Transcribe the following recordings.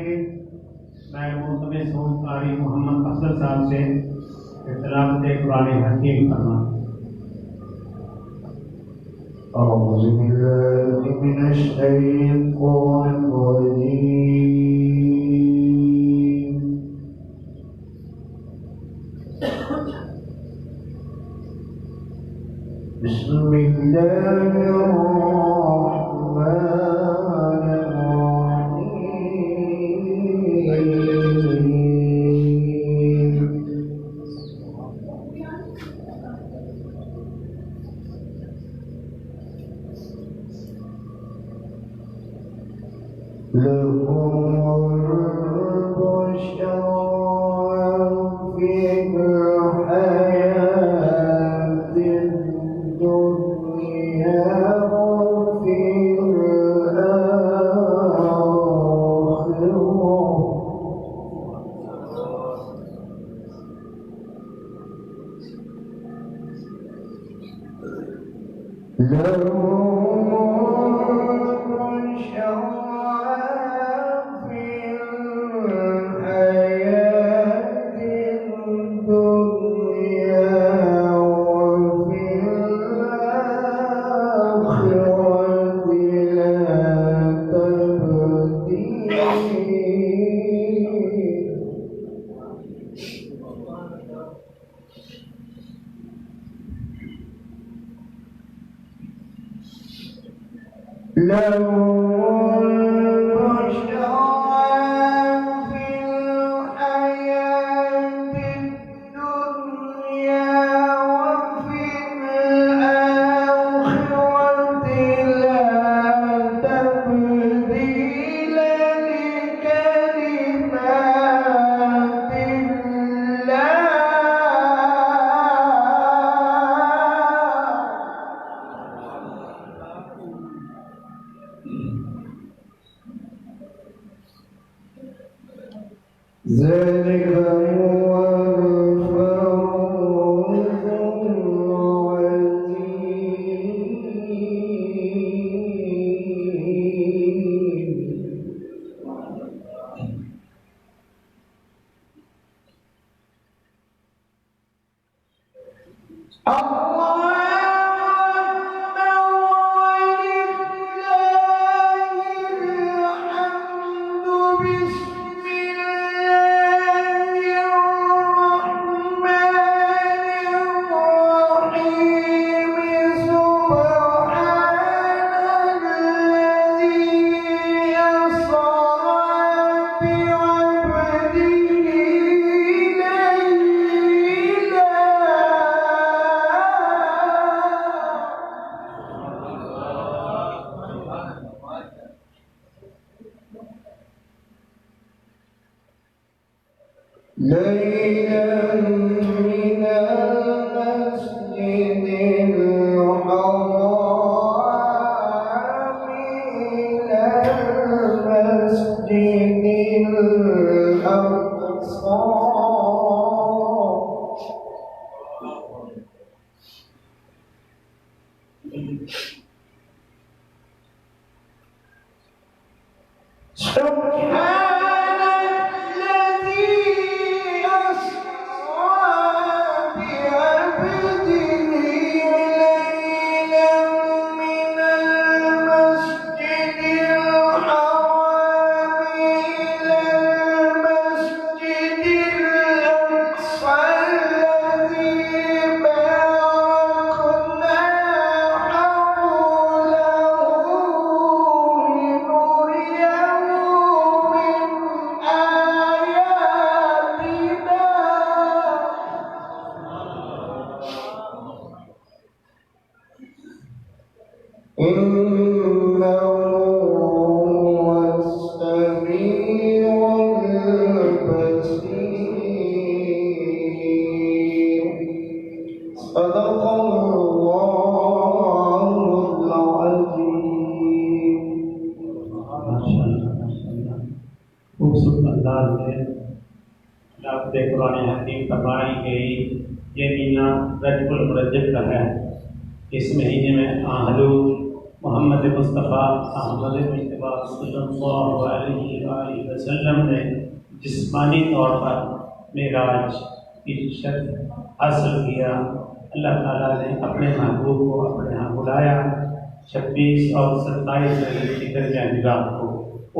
میں ملتمس ہوں قاری محمد افضل صاحب سے تلاوت قرآن حکیم فرما. أعوذ بالله من الشيطان الرجيم. بسم الله الرحمن خوبصورت انداز میں تلاوت قرآن حکیم فرمائی گئی. یہ مہینہ رجب المرجب کا ہے. اس مہینے میں حضور محمد مصطفیٰ احمد مصطفیٰ صلی اللہ علیہ وآلہ وسلم نے جسمانی طور پر معراج کی شرف حاصل کیا، اللہ تعالیٰ نے اپنے محبوب کو اپنے یہاں بلایا 26 اور 27 ربیع کی درجہ نگاہ کو،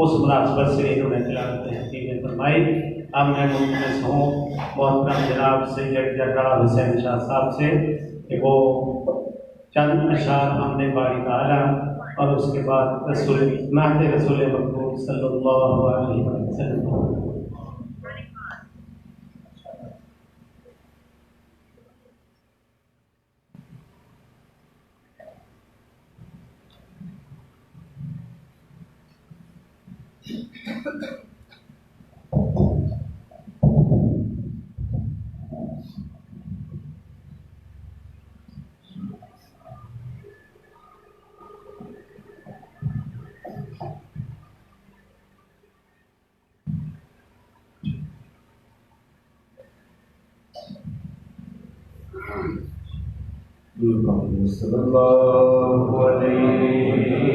اس مناسبت سے انہوں نے تلاوت حکیم فرمائی۔ اب میں ملتمس ہوں محترم جناب سید جرار حسین شاہ صاحب سے کہ وہ چند اشعار ہم نے باری تعالیٰ اور اس کے بعد نعت رسول مقبول صلی اللہ علیہ وسلم۔ صلی اللہ علیہ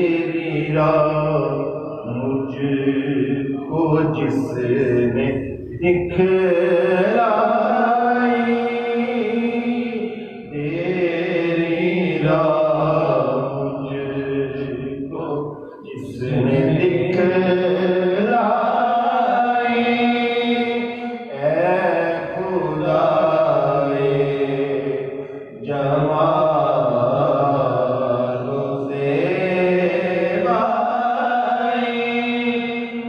تیری راہ مجھ کو جس نے دکھلائی، تیری راہ مجھ کو جس نے دکھلائی، اے خدائے جمال و زیبائی،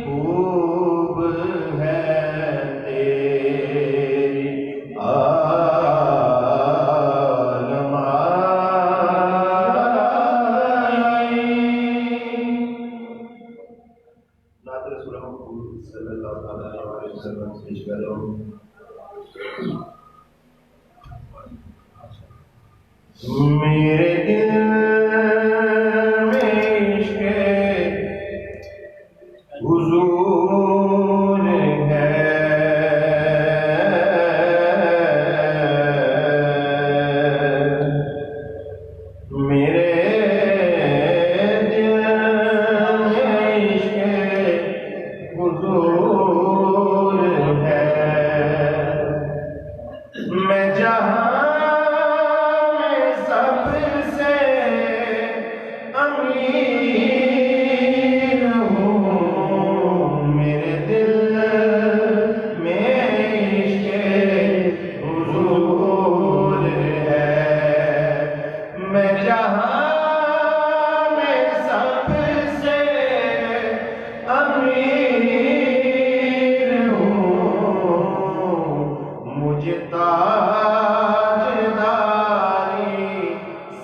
خوب ہے تیری نعت رسول محمد صلی اللہ علیہ وسلم پیش کر رہا ہوں۔ میرے دل میں عشق حضور ہے، میرے دل میں عشق حضور ہے، میں جہاں میں سب سے امیر ہوں، میرے دل میں عشق حضور ہے، میں جہاں میں سب سے امیر ہوں، مجھے تاجداری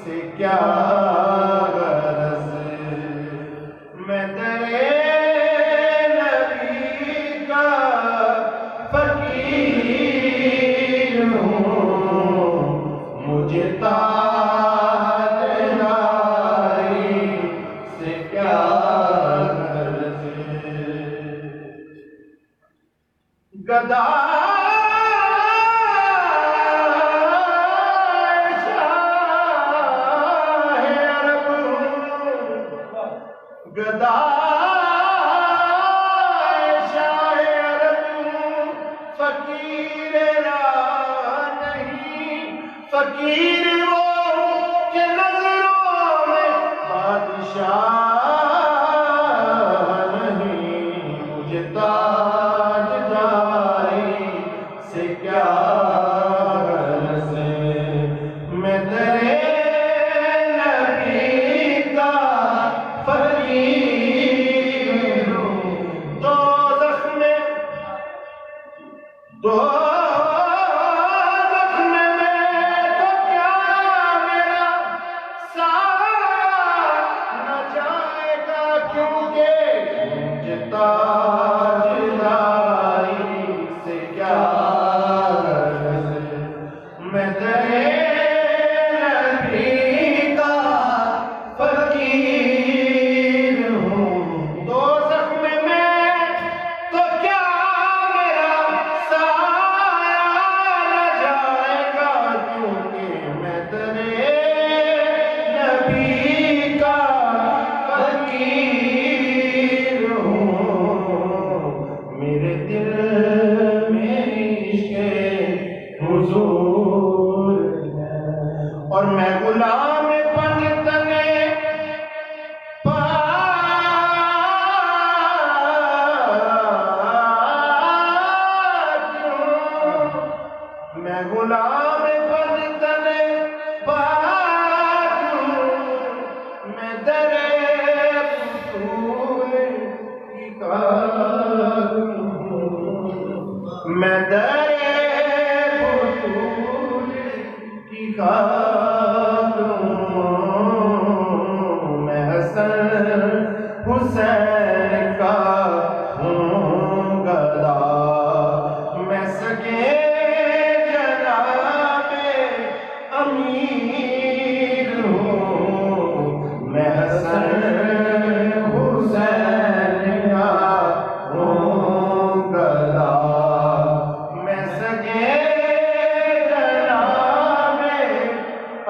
سے کیا غرض، میں تیرے نبی کا فقیر ہوں، مجھے تاجداری سے کیا غرض، گدا گدا شاہ عرب فقیر راہ نہیں، فقیر وہ کہ نظروں میں بادشاہ نہیں، مجھے تاجداری سے کیا غرض، میں تیرے نبی کا فقیر ہوں، دوزخ میں تو کیا میرا ساتھ نہ جائے گا، کیونکہ مجھے تاجداری سے کیا غرض، میں تیرے نبی کا فقیر ہوں، دوزخ میں تو کیا میرا سایہ نہ جائے گا، کیونکہ میں تیرے نبی کا فقیر ہوں، میرے دل میں عشق حضور ہے، اور میں غلام بن تنے میں غلام بن تنے پاک ہوں، میں درے رسول کی خاک ہوں، میں درے رسول کی خاک ہوں، میں حسن حسین کا ہوں گدا، میں سکے جناب امیر ہوں، میں حسن حسین کا ہوں گدا، میں سکے جناب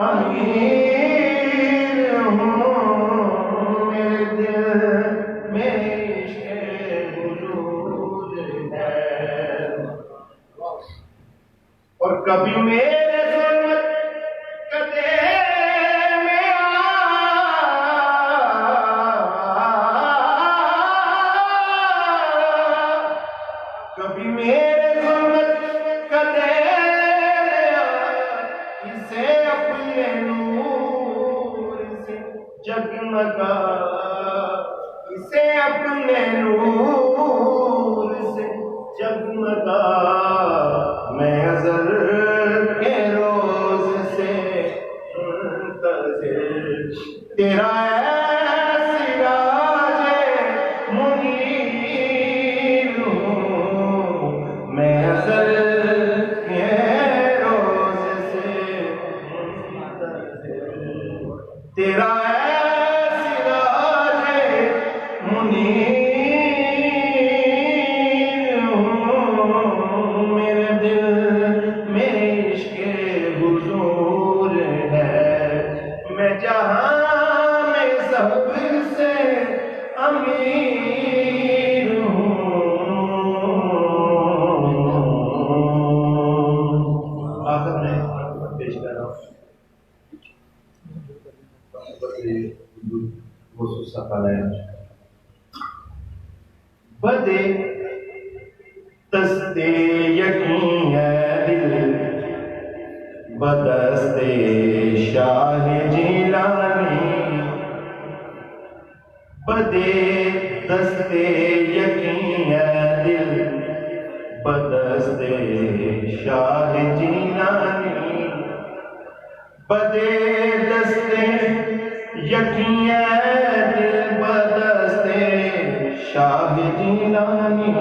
امیر ہوں، میرے اور کبھی میرے ظلمت کدے میں کبھی میرے ظلمت کدے میں اسے اپنے نور سے جگمگا اسے اپنے نور سے جگمگا میں ازل کے روز سے منتظر تیرا سراج منیر ہوں میں ازل کے روز سے منتظر تیرا سراج منیر بدے دستے یقین ہے دل بدستے شاہ جیلانی بدے دستے یقین ہے دل بدستے شاہ جیلانی بدے دستے یقین ہے دل بدستے شاہ جیلانی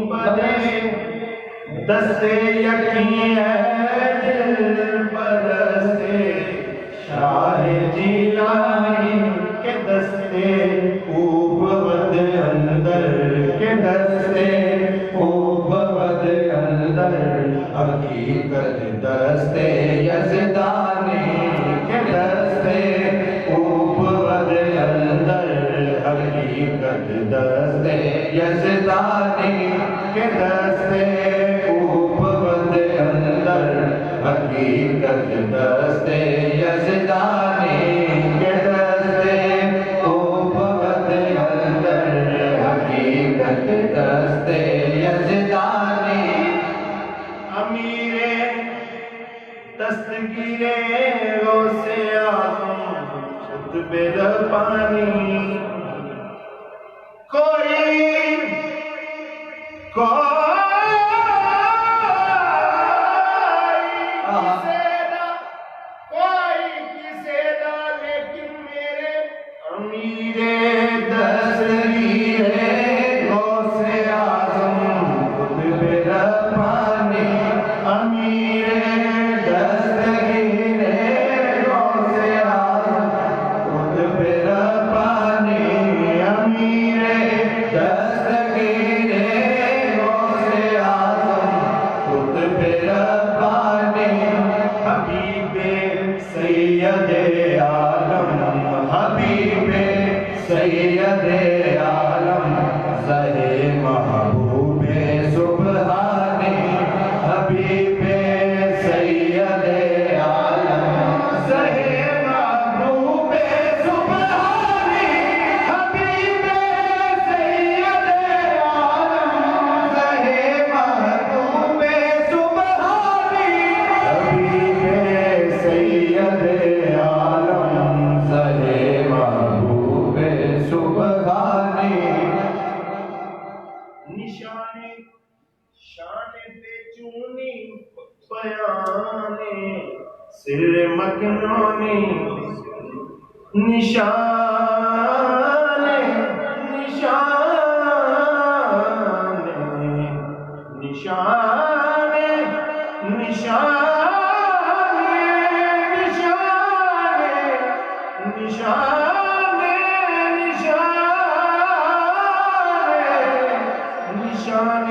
بدے دستے یقین ہے دل بدستے شاہ جیلانی کے دستے خوب ود اندر کے دستے خوب ود اندر حقیقت دستے یزدانی کے دستے خوب ود اندر حقیقت دستے یزدانی کے دستے خوب ود اندر حقیقت دستے یزدانی کے دستے خوب ود اندر حقیقت دستے یزدانی امیر دستگیر غوث اعظم قطب ربانی کوئی کسے دا لیکن میرے امیر دستگیر غوث اعظم قطب ربانی امیر دستگیر غوث اعظم قطب ربانی امیر دستگیر غوث اعظم قطب ربانی حبیب سید عالم حبیب سید عالم زہے محبوب سبحانی حبیب سید عالم زہے محبوب سبحانی حبیب سید عالم زہے محبوب سبحانی حبیب سید عالم زہے محبوب سبحانی نشان شان پہ چونی بیان سر مکنونی نشان نشان نشان نشان نشان نشان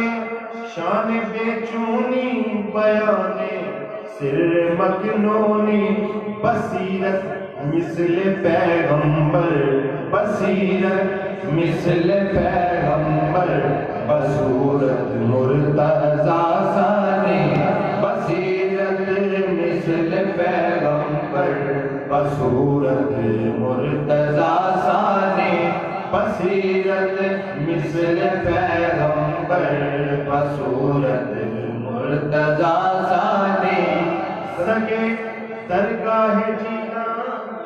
شان بے چونی بیان سر مکنونی بصیرت مثل پیغمبر بصیرت مثل پیغمبر بصورت مرتضی ثانی بصیرت مثل پیغمبر بصورت مرتضیٰ ثانی بصیرت مثل پیغمبر بصورت مرتضیٰ ثانی سگے درگاہ جینا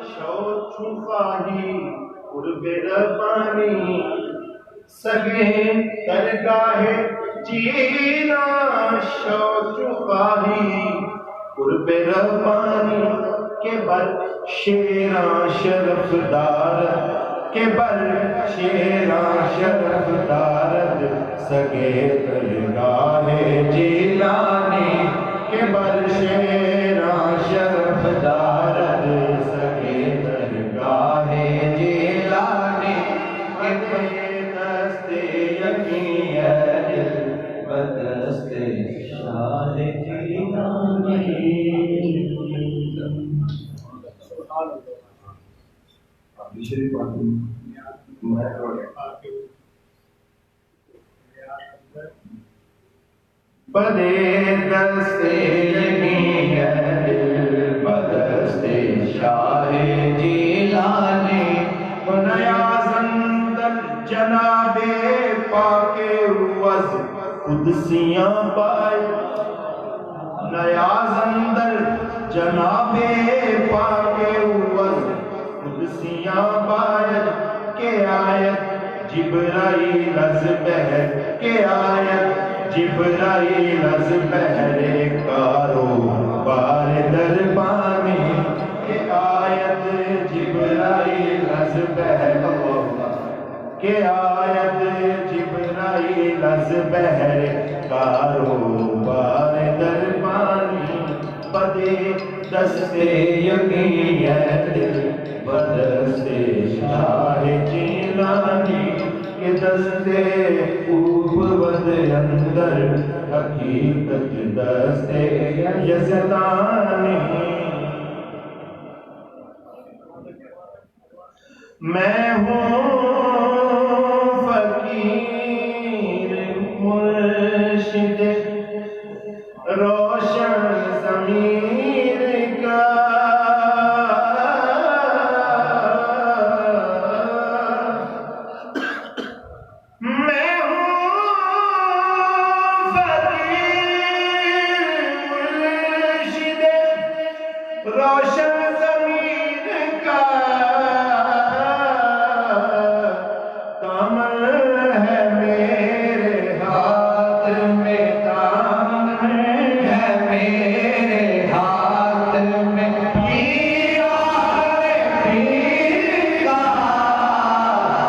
شوق خواہی قرب ربانی سگے درگاہ جینا شوق خواہی قرب ربانی کے بر شیراں شرف دارد کے بر شیراں شرف دارد سگے درگاہ جیلانی کے بر شیراں شرف دارد سگے درگاہ جیلانی کے بدست یقین ہے دل بدست شاہ جیلانی بدے دستے یقین ہے دل بدست شاہ جیلانی نیاز اندر جناب پاک وز قدسیاں پائے نیاز اندر جناب پاک وز قدسیاں پائے کہ آیت جبرائیل از بہر کہ آیت جبرائیل از بہر کاروبار دربانی کہ آیت جبرائیل از بہر کہ آیت جبرائیل از بہر کاروبار دربانی بدے دست یقین ہے دل بدست شاہ جیلانی کہ دست اوپر اندر حقیقت دست یزدانی میں ہوں فقیر مرشد روشن ضمیر کا میں ہوں فقیر مرشد روشن ضمیر کا دامن ہے میرے ہاتھ میں دامن ہے میرے ہاتھ میں پیران پیر کا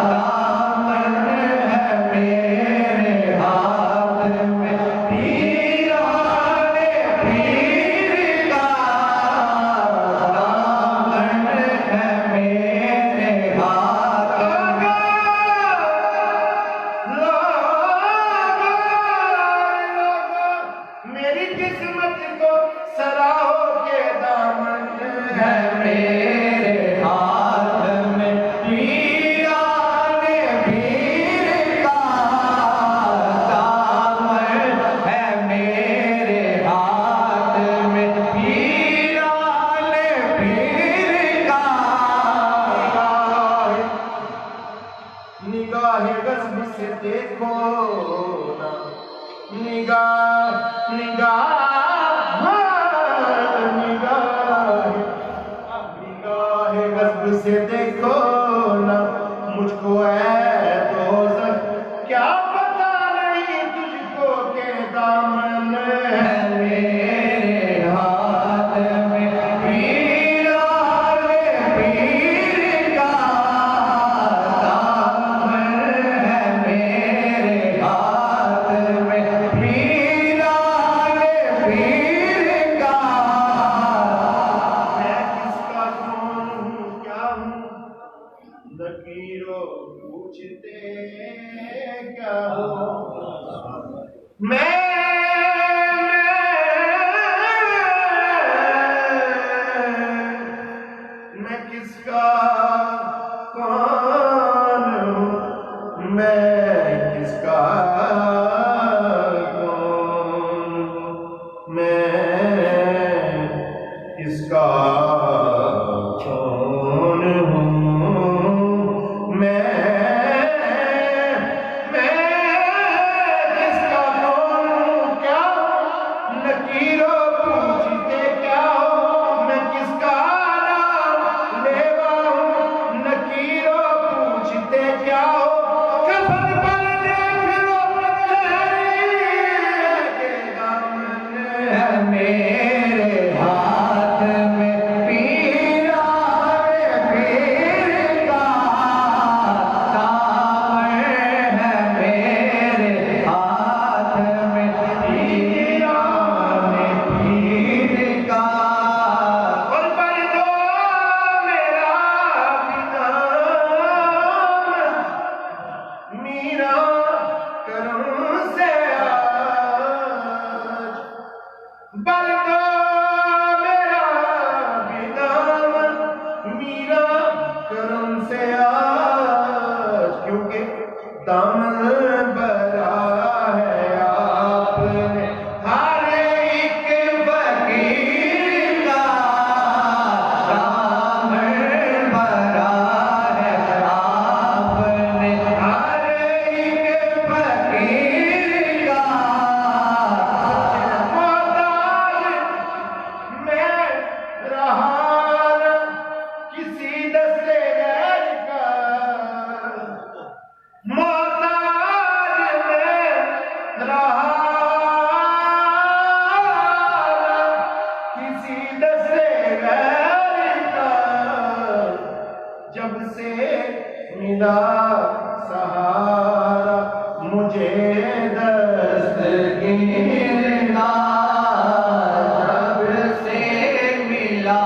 دامن ہے میرے ہاتھ میں پیران پیر کا دامن ہے میرے ہاتھ میں میری قسمت کو سراہو کے دامن ہے میرے ہاتھ میں پیران پیر کا دامن ہے میرے ہاتھ میں پیران پیر کا نگاہ غضب سے دیکھو نا نگاہ غضب سے دیکھو نا مجھ کو اے دوزخ کیا پتا نہیں تجھ کو کہ دامن ہے میرے ہاتھ میں پیران پیر کا دامن ہے میرے ہاتھ میں پیران پیر کا میں کس کا کون ہوں کیا ہوں نکیرو پوچھتے کیا ہوں میں کس کا کون ہوں میں کس کا کون ہوں میں دامن بھرا ہے آپ نے ہر ایک فقیر کا دامن بھرا ہے آپ نے ہر ایک فقیر کا محتاج میں رہا نہ کسی دستے غیر کا محتاج میں رہا کسی دستے غیر کا جب سے ملا سہارا مجھے دستگیر کا جب سے ملا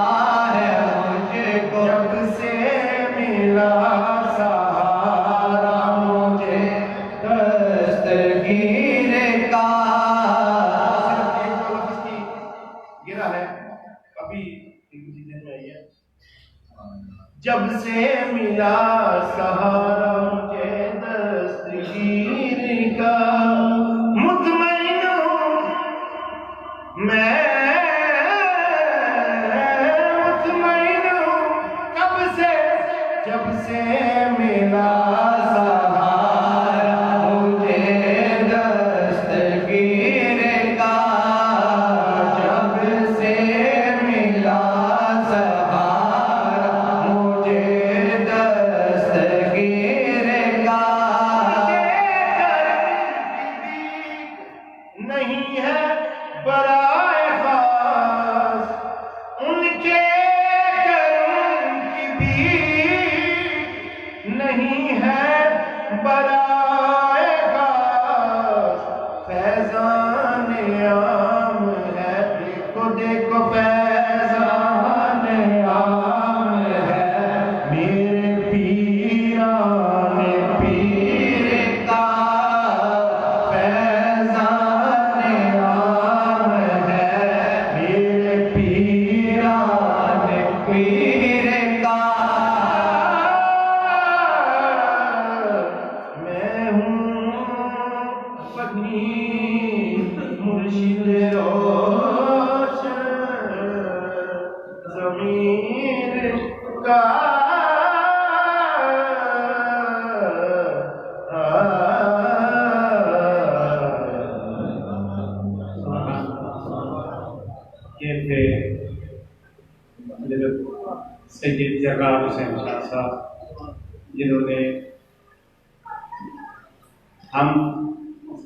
ہے مجھ کو جب سے ملا سہارا مجھے دستگیر کا صرف ایک دو لفظ کی گرا ہے ابھی ایک چیزیں میں آئی ہے جب سے ملا سہارا مجھے دستگیر کا مطمئن ہوں میں مطمئن ہوں کب سے جب سے ملا سہارا مجھے دستگیر کا جب سے ملا سہارا مجھے دستگیر کا نہیں ہے برائے خاص ان کے کرم کی بھی نہیں ہے برائے خاص فیضان عام ہے دیکھو دیکھو فیضان عام ہے میرے پیران پیر کا فیضان عام ہے میرے پیران پیر کا میں ہوں فقیر مرشد روشن ضمیر کا یہ تھے حضرت سید جرار حسین شاہ صاحب جنہوں نے ہم اس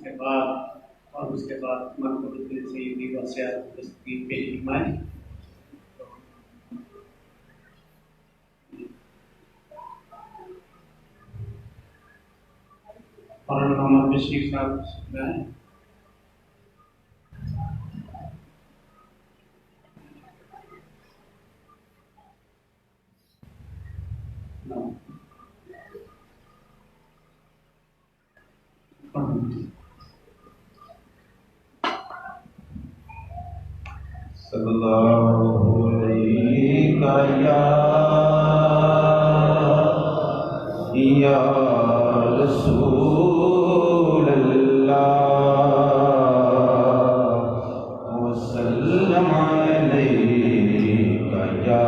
کے بعد مرکز سیدی وسیعت دستگیر پیش فرمائی اور محمد بشیر صاحب ہیں صلی اللہ علیہ یا رسول اللہ وسلم علیہ یا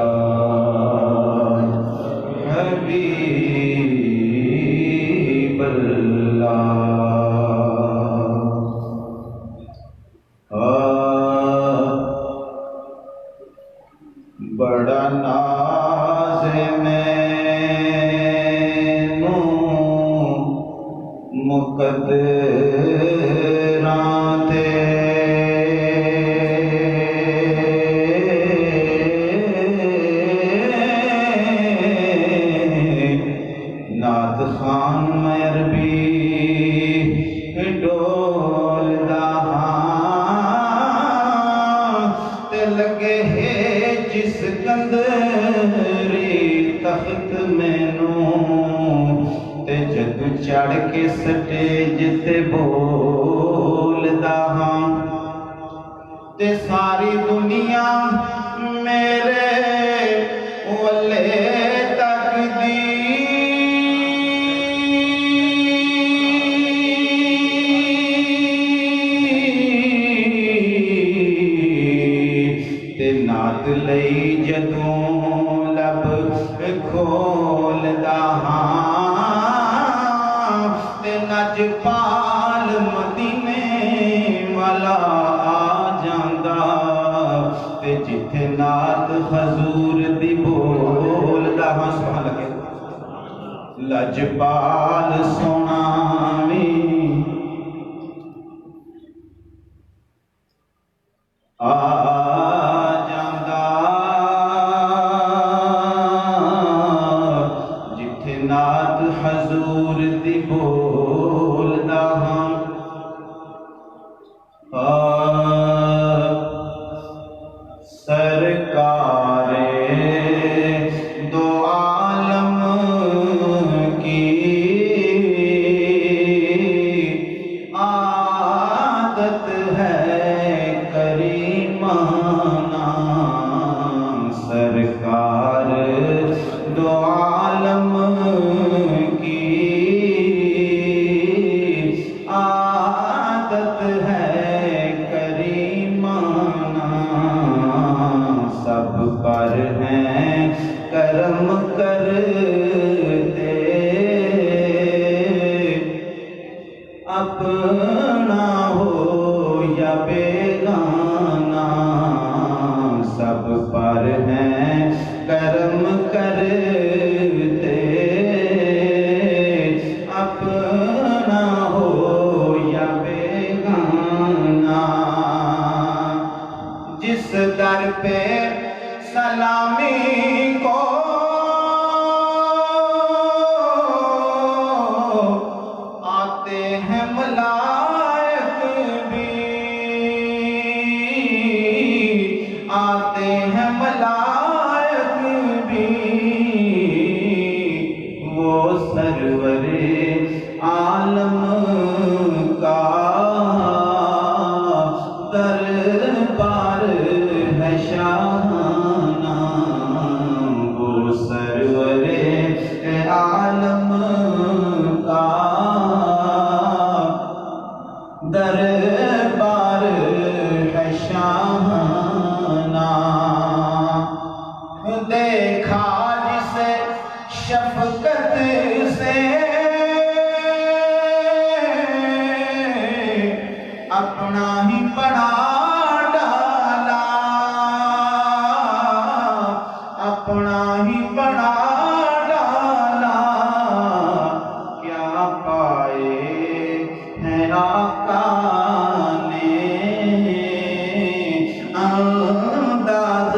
حبیب اللہ بڑا ناز مینوں مقدراں تے نعت خان میں عربی ڈولدا ہاں تے لگے ہے جس کندری تخت مینوں تے جد چڑھ کے سٹیج تے بولدا ہاں تے ساری دنیا میرے والے تک دی لجپال سوناوی آ جاندا جتھے نعت حضور دی بولدا ہاں سرکار دو عالم کی عادت ہے کریمانہ سرکار دو عالم کی عادت ہے کریمانہ سب پر ہیں کرم کرتے اپنا ہو یا بیگانہ سب پر ہیں کرم کرتے اپنا ہو یا بیگانہ جس در پہ سلامی کو آتے ہیں ملائک بھی آتے ہیں ملائک بھی وہ سرور عالم کا دربار ہے شاہانہ وہ سرور عالم کا دربار ہے شاہانہ دیکھا جسے شفقت سے اپنا ہی بڑا ڈالا اپنا ہی بڑا ڈالا کیا پائے ہیں آقا نے انداز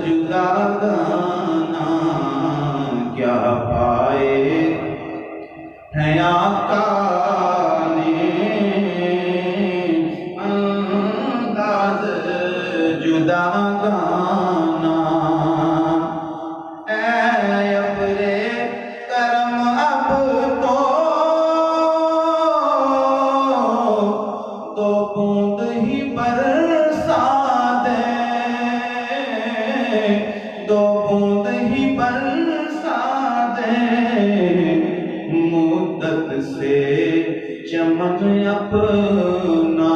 جدا گانا کیا پائے ہیں آقا جدا گانا اے ابر کرم اب تو دو بوند ہی برسا دے دو بوند ہی برسا دے مدت سے چمن اپنا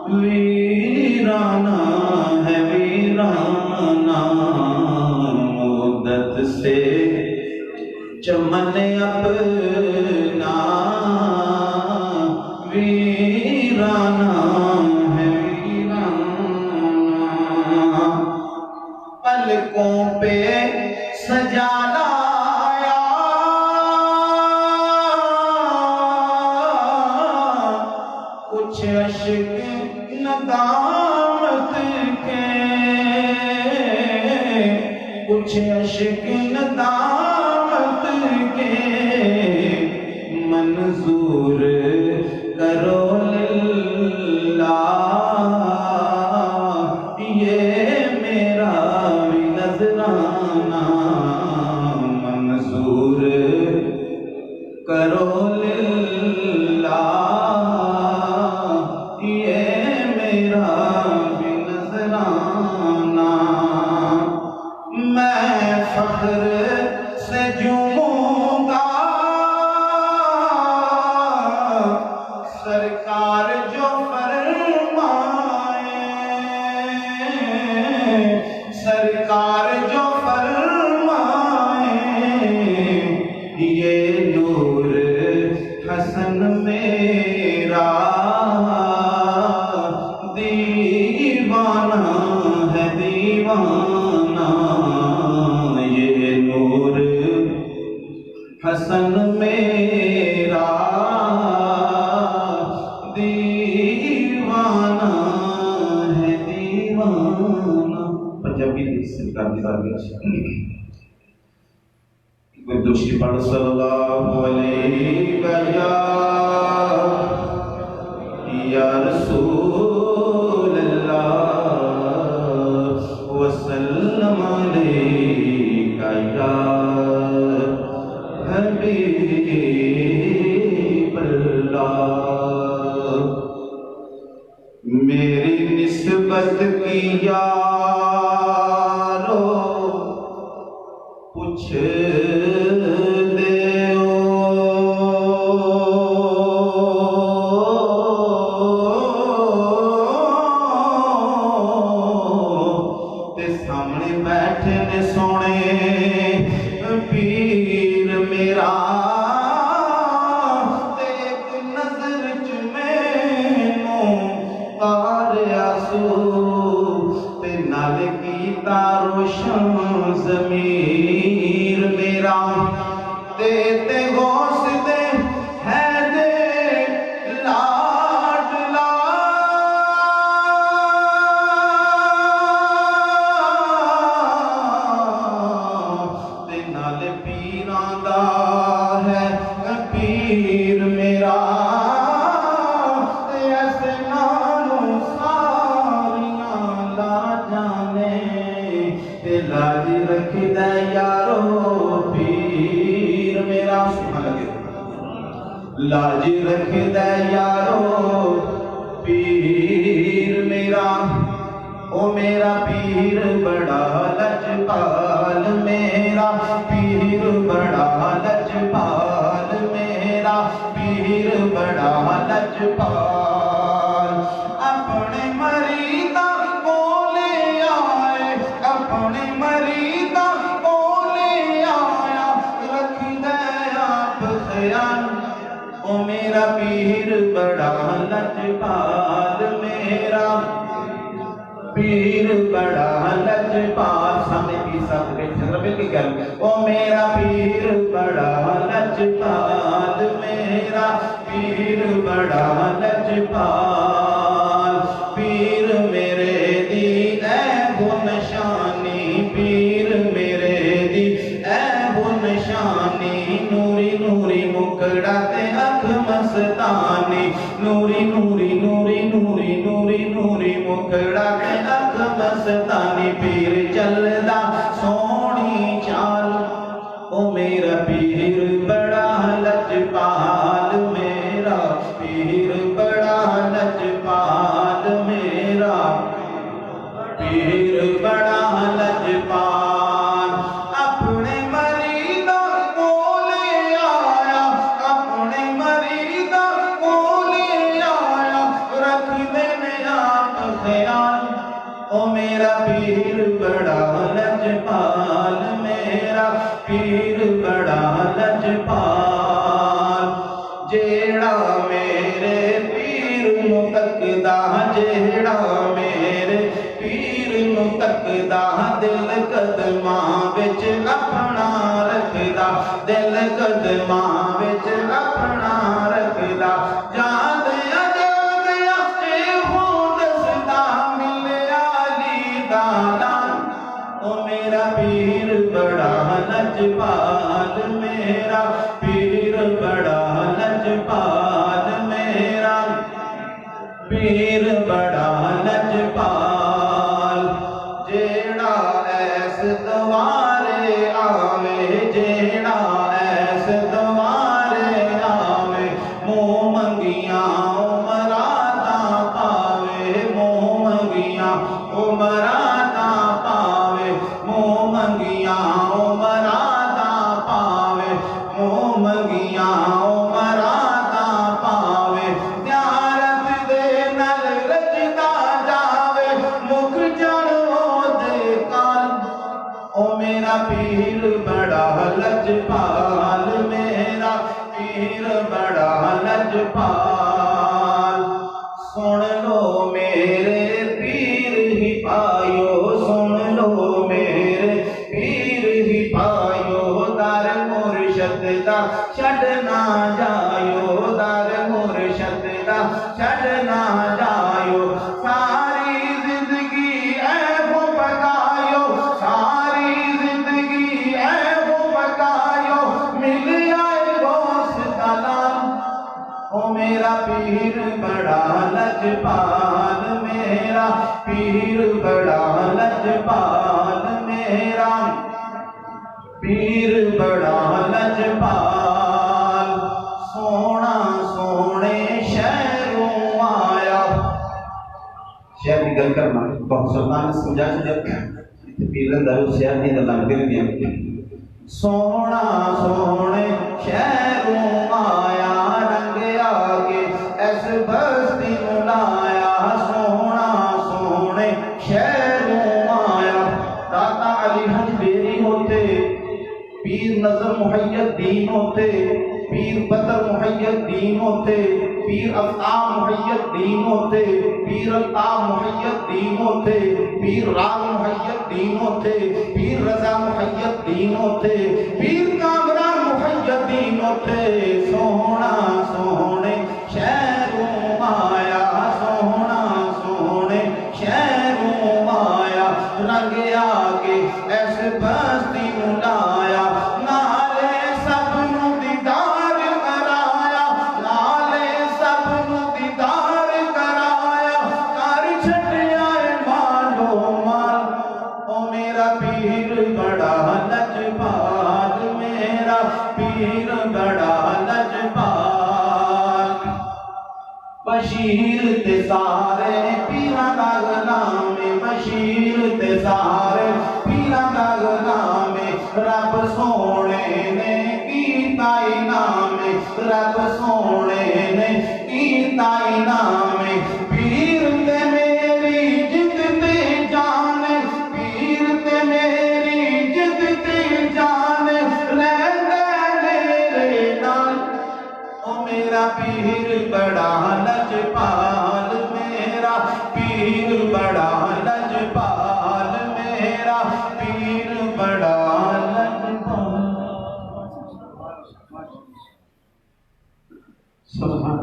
ویرانہ ہے ویرانہ مدت سے چمن اپنا ویرانہ ہے ویرانہ پلکوں پہ سجا لایا کچھ عشق ندامت کے کچھ عشق ندامت کے منظور کرو للہ یہ میرا بھی نذرانہ منظور کرو للہ میں فخر سے جھوموں گا سرکار جو فرمائے سرکار جو فرمائے یہ نور حسن میں حسن میرا دیوانہ ہے دیوانہ. پنجابی سرکار کی تعریف. کوئی دوسری پڑھ صلی اللہ علیہ وسلم یا رسول اللہ وسلم علیکہ یا حبیب اللہ. میری نسبت کی یارو پوچھ ضمیر میرا دیتے غوث دے ہے دے لاڈلا. تے نال پیراں دا ہے پیر میرا تے ایسے نالوں ساریاں لا جانے لاج رکھدا یارو پیر میرا. لاج رکھدا یارو پیر میرا. او میرا پیر بڑا لجپال میرا پیر بڑا لجپال میرا پیر بڑا لجپال. اپنے مریداں کولے آئے اپنے مریداں کولے آیا رکھدا آپ خیال. او میرا پیر بڑا لجپال میرا پیر بڑا لجپال. سامنے پیر صاحب بیٹھے ربے کی گل. او میرا پیر بڑا لجپال میرا پیر بڑا لجپال. پیر میرے دی اے وہ نشانی پیر میرے دی اے وہ نشانی. نوری نوری مکڑا تے اکھ مستانی نوری نوری نوری نوری نوری نوری مکڑا تے اکھ مستانی. پیر چلدا سونی چال. او میرا پیر بڑا لجپال میرا پیر بڑا لجپال میرا پیر بڑا لجپال. اپنے مریداں کولے آیا اپنے مریداں کولے آیا رکھدے نے آپ خیال. او میرا پیر بڑا لجپال میرا پیر بڑا لجپال. جیڑا میرے پیر نو تکدا جیڑا میرے پیر نو تکدا دل قدماں وچ اپنا رکھدا دل قدماں وچ اپنا رکھدا. جاندیا جاندیا اے ہو دسدا ملیا علی دا نام. او میرا پیر بڑا لجپال میرا پیر بڑا لجپال میرا پیر بڑا لجپال. جیڑا ایس دوارے آوے جیڑا ایس دوارے آوے منہ منگیاں مرادا پاوے منہ منگیاں مرادا پاوے منہ منگیاں مرادا پاوے منہ مرشد دا چھڑنا جائیو، در مرشد دا چھڑنا جائیو، ساری زندگی اے وہ پکایو، ساری زندگی اے وہ پکایو، مل آئے غوث کلام، او میرا پیر بڑا لجپال، میرا پیر بڑا لجپال، میرا پیر بڑا لجپال، سونا سونے شہروں آیا۔ شہر کی گل کرنا بہت سلطان نے سمجھا جب پیر رہتا ہے اس شہر کی گلاں کر دیا، سونا سونے شہروں آیا، رنگ آگے ایس بستی ملایا، سونا سونے شہروں آیا۔ داتا علی حجبیری ہوتے، پیر نظر محی الدین ہوتے، پیر بدر محی الدین ہوتے، پیر افطام محی الدین ہوتے، پیر الطاف محی الدین ہوتے، پیر راز محی الدین ہوتے، پیر رضا محی الدین ہوتے، پیر کامران محی الدین ہوتے، سونا سونے شہروں آیا، سونا سونے شہروں آیا، رنگ آگے ایس بستی ملایا، نالے سب نو دیدار کرایا، نالے سب نو دیدار کرایا، کر چھٹیا مالو مال، او میرا پیر بڑا لجپال، میرا پیر بڑا لجپال۔ بشیر تے سارے پیراں دا غلام، بشیر تے سارے پیراں دا غلام، رب سونے نے کیتا انعام، رب سونے نے کیتا انعام، پیر تے میری جد تے جان، پیر تے میری جد تے جان، رہندا میرے نال، او میرا پیر بڑا لجپال، میرا پیر بڑا لجپال، میرا پیر بڑا لجپال۔ سبحان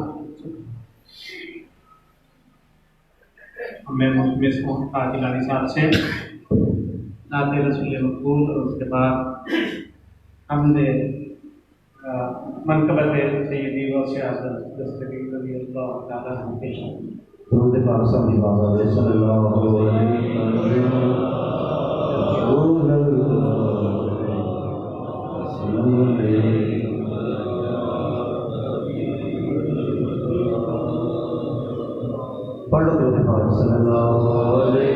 ہمیں مخمص محمد علی صاحب سے نعت رسول مقبول، اور اس کے بعد ہم نے منقبت سیدی غوث اعظم دستگیر رضی اللہ تعالیٰ عنہ پیش کی۔ درود پاک صلی اللہ علیہ پڑھو درود پاک صلی اللہ علیہ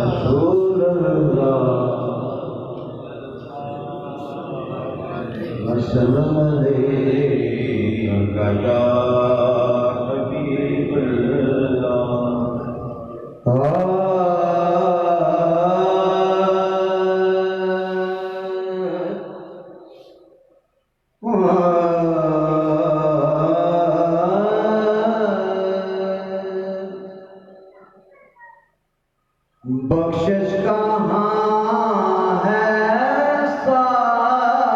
رسول اللہ وسلم علیکہ یا حبیب اللہ۔ بخشش کہاں ہے صاحب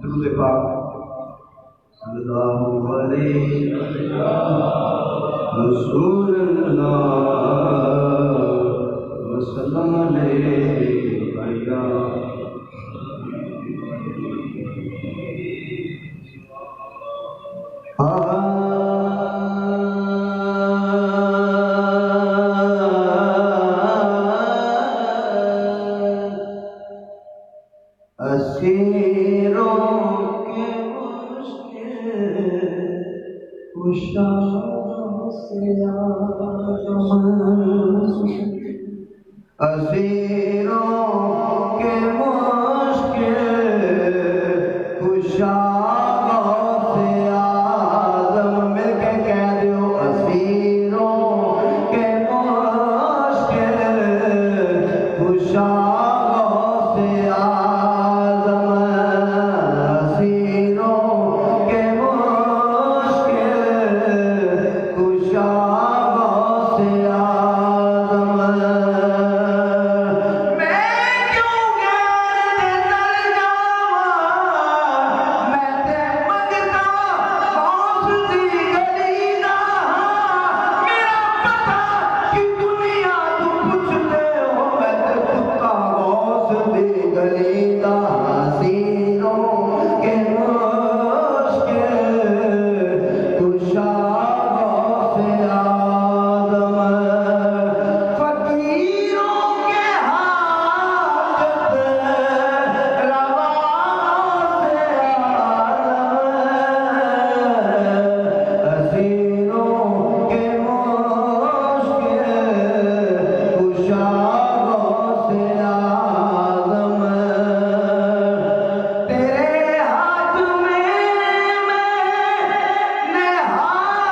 درود پاک صلی اللہ علیہ رسول اللہ وسلم علیہ اسیروں کے مشکل کشا سے اسیروں کے مشکل کشا سے آدم مل کے کہہ دو اسیروں کے مشکل کشا سے آدم اسیروں کے مشکل کشا سے آدم میں کیوں غیر در جاواں میں تے منگتا غوث دی گلی دا میرا پتہ کہ دنیا تو پوچھتے ہو میں تے کتا غوث دی گلی دا اسیروں کے مشکل کشا سے آدم فقیروں کے حاجت روا سے آدم اسیروں کے مشکل کشا سے آدم تیرے ہاتھ میں نہایت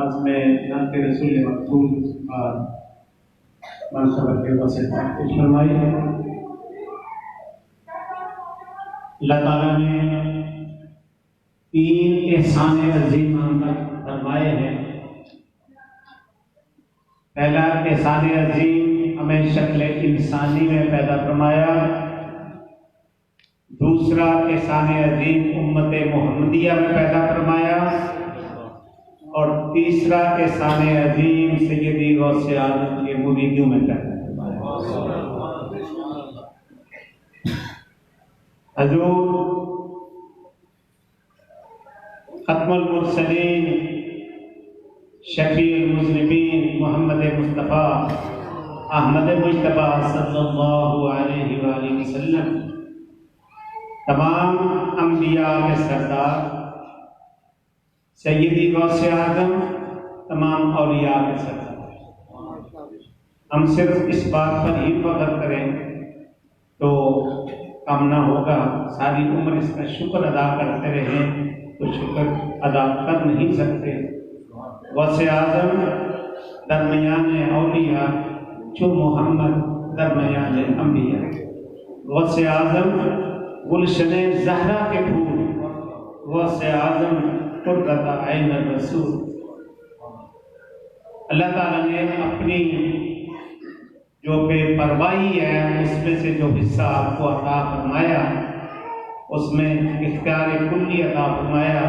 آغاز میں جناب رسول مقبول اور منصب کے وسیع پیش فرمائی ہے۔ اللہ تعالیٰ نے 3 احسان عظیم ہم پر فرمائے ہیں۔ پہلا احسان عظیم ہمیں شکل انسانی میں پیدا فرمایا، دوسرا احسان عظیم امت محمدیہ میں پیدا فرمایا، اور تیسرا احسان عظیم سیدی غوث اعظم کے مریدوں میں پیدا فرمایا۔ حضور ختم المرسلین شفیع المذنبین محمد مصطفیٰ احمد مجتبیٰ صلی اللہ علیہ وآلہ وسلم تمام انبیاء کے سردار سیدی غوث اعظم تمام اولیاء کے سردار، ہم صرف اس بات پر ہی فخر کریں تو کم نہ ہوگا، ساری عمر اس کا شکر ادا کرتے رہیں تو شکر ادا کر نہیں سکتے۔ غوث اعظم درمیان اولیاء جو محمد درمیان انبیاء، غوث اعظم گلشن زہرا کے پھول، غوث اعظم قرۃ عین الرسول۔ اللہ تعالیٰ نے اپنی جو بے پرواہی ہے اس میں سے جو حصہ آپ کو عطا فرمایا، اس میں اختیار کلی عطا فرمایا۔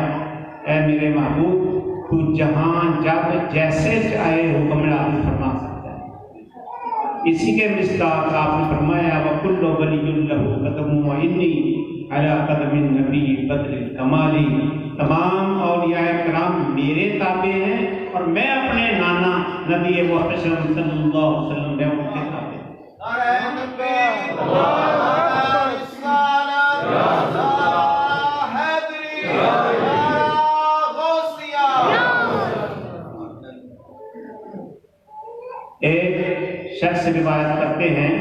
اے میرے محبوب، تو جہاں جب جیسے چاہے حکم نافذ فرما سکتا ہے۔ اسی کے مصداق آپ نے فرمایا وَكُلُّ وَلِيٌّ لَهُ قَدَمٌ وَإِنِّي عَلَىٰ قَدَمِ النَّبِيِّ بَدْرِ الْكَمَالِ۔ تمام اولیاء کرام میرے تابع ہیں اور میں اپنے نانا نبی محتشم صلی اللہ علیہ وسلم میں ان کے تابع ایک شخص روایت کرتے ہیں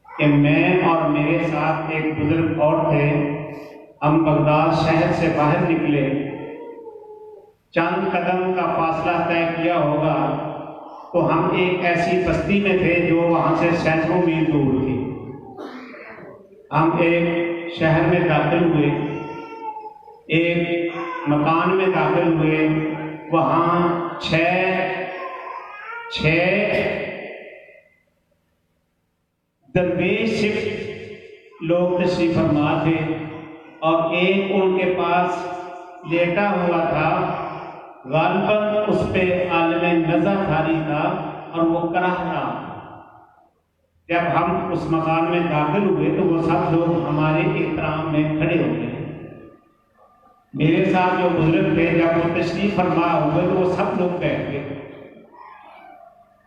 کہ میں اور میرے ساتھ ایک بزرگ اور تھے، ہم بغداد شہر سے باہر نکلے، چند قدم کا فاصلہ طے کیا ہوگا تو ہم ایک ایسی بستی میں تھے جو وہاں سے سینکڑوں میل دور تھی۔ ہم ایک شہر میں داخل ہوئے، ایک مکان میں داخل ہوئے، وہاں چھ درویش لوگ تشریف فرما تھے اور ایک ان کے پاس لیٹا ہوا تھا، غالباً اس پہ عالم نظر تھاری تھا اور وہ کراہ رہا۔ جب ہم اس مکان میں داخل ہوئے تو وہ سب لوگ ہمارے احترام میں کھڑے ہو گئے۔ میرے ساتھ جو بزرگ تھے جب وہ تشریف فرما ہوئے تو وہ سب لوگ بیٹھ گئے۔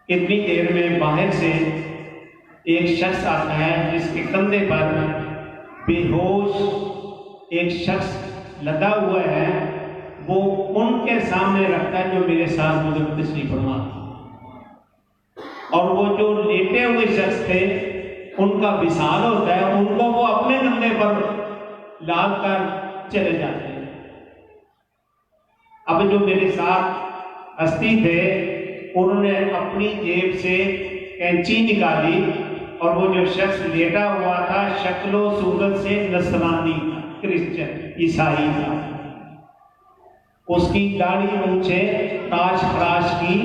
اتنی دیر میں باہر سے ایک شخص آتا ہے جس کے کندھے پر بے ہوش ایک شخص لدا ہوا ہے، وہ ان کے سامنے رکھتا ہے جو میرے ساتھ بزرگ تشریف فرما، اور وہ جو لیٹے ہوئے شخص تھے ان کا وصال ہوتا ہے، ان کو وہ اپنے کندھے پر لاد کر چلے جاتے ہیں۔ اب جو میرے ساتھ ہستی تھے انہوں نے اپنی جیب سے کینچی نکالی اور وہ جو شخص لیٹا ہوا تھا شکل و صورت سے نصرانی کرسچن عیسائی تھا، اس کی داڑھی مونچھے تاج فراش کی،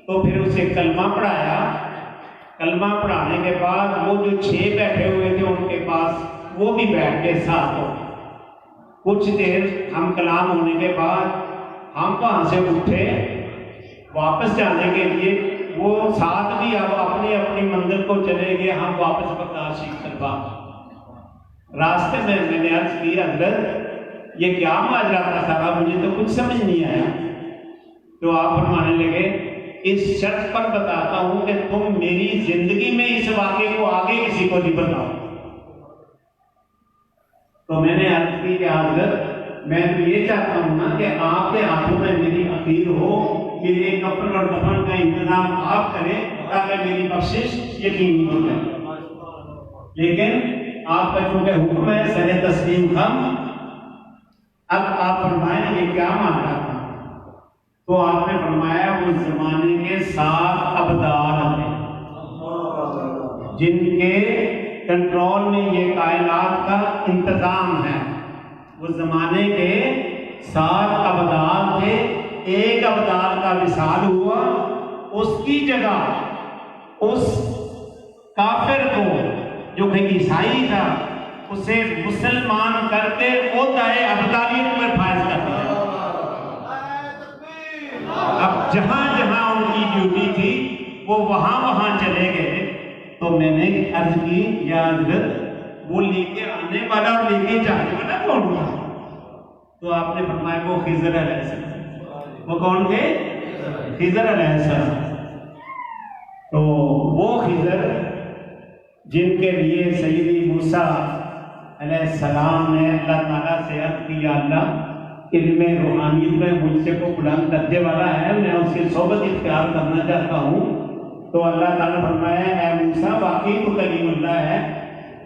تو پھر اسے کلمہ پڑھایا۔ کلمہ پڑھانے کے بعد وہ جو 6 بیٹھے ہوئے تھے ان کے پاس وہ بھی بیٹھ کے ساتھ ہو۔ کچھ دیر ہم کلام ہونے کے بعد ہم وہاں سے اٹھے واپس جانے کے لیے، وہ ساتھ بھی اب اپنی اپنی منزل کو چلے گئے، ہم واپس بغداد شریف طلبا۔ راستے میں میں نے عرض کی حضرت یہ کیا ماجرا تھا سارا، مجھے تو کچھ سمجھ نہیں آیا۔ تو آپ فرمانے لگے اس شرط پر بتاتا ہوں کہ تم میری زندگی میں اس واقعے کو آگے کسی کو نہیں بتاؤ۔ تو میں نے عرض کی کہ حضرت میں تو یہ چاہتا ہوں نا کہ آپ کے ہاتھوں میں میری اخیر ہو، میرے کفن اور دفن کا انتظام آپ کریں تاکہ میری بخشش یقینی ہو جائے، لیکن آپ کا چونکہ حکم ہے سر تسلیم خم، اب آپ فرمائیں یہ کیا مانا تھا؟ تو آپ نے فرمایا اس زمانے کے 7 ابدال ہیں جن کے کنٹرول میں یہ کائنات کا انتظام ہے. اس زمانے کے 7 ابدال تھے. ایک ابدال کا وصال ہوا، اس کی جگہ اس کافر کو جو کہ عیسائی تھا اسے مسلمان کر کے عہدۂ ابدالیت پر فائز کر دیا. اب جہاں جہاں ان کی ڈیوٹی تھی وہ وہاں چلے گئے. تو میں نے عرض کی یا حضرت وہ لے کے آنے والا اور لے کے جانے والا کون تھا؟ تو آپ نے فرمایا وہ خضر علیہ السلام. وہ کون تھے؟ خضر علیہ السلام. تو وہ خضر جن کے لیے سیدی موسیٰ علیہ السلام نے اللہ تعالیٰ سے عرض کی یا اللہ علم روحانیت میں مجھ سے کو بلند درجے والا ہے، میں اس کی صحبت اختیار کرنا چاہتا ہوں. تو اللہ تعالیٰ نے فرمایا اے موسیٰ واقعی تو کلیم اللہ ہے،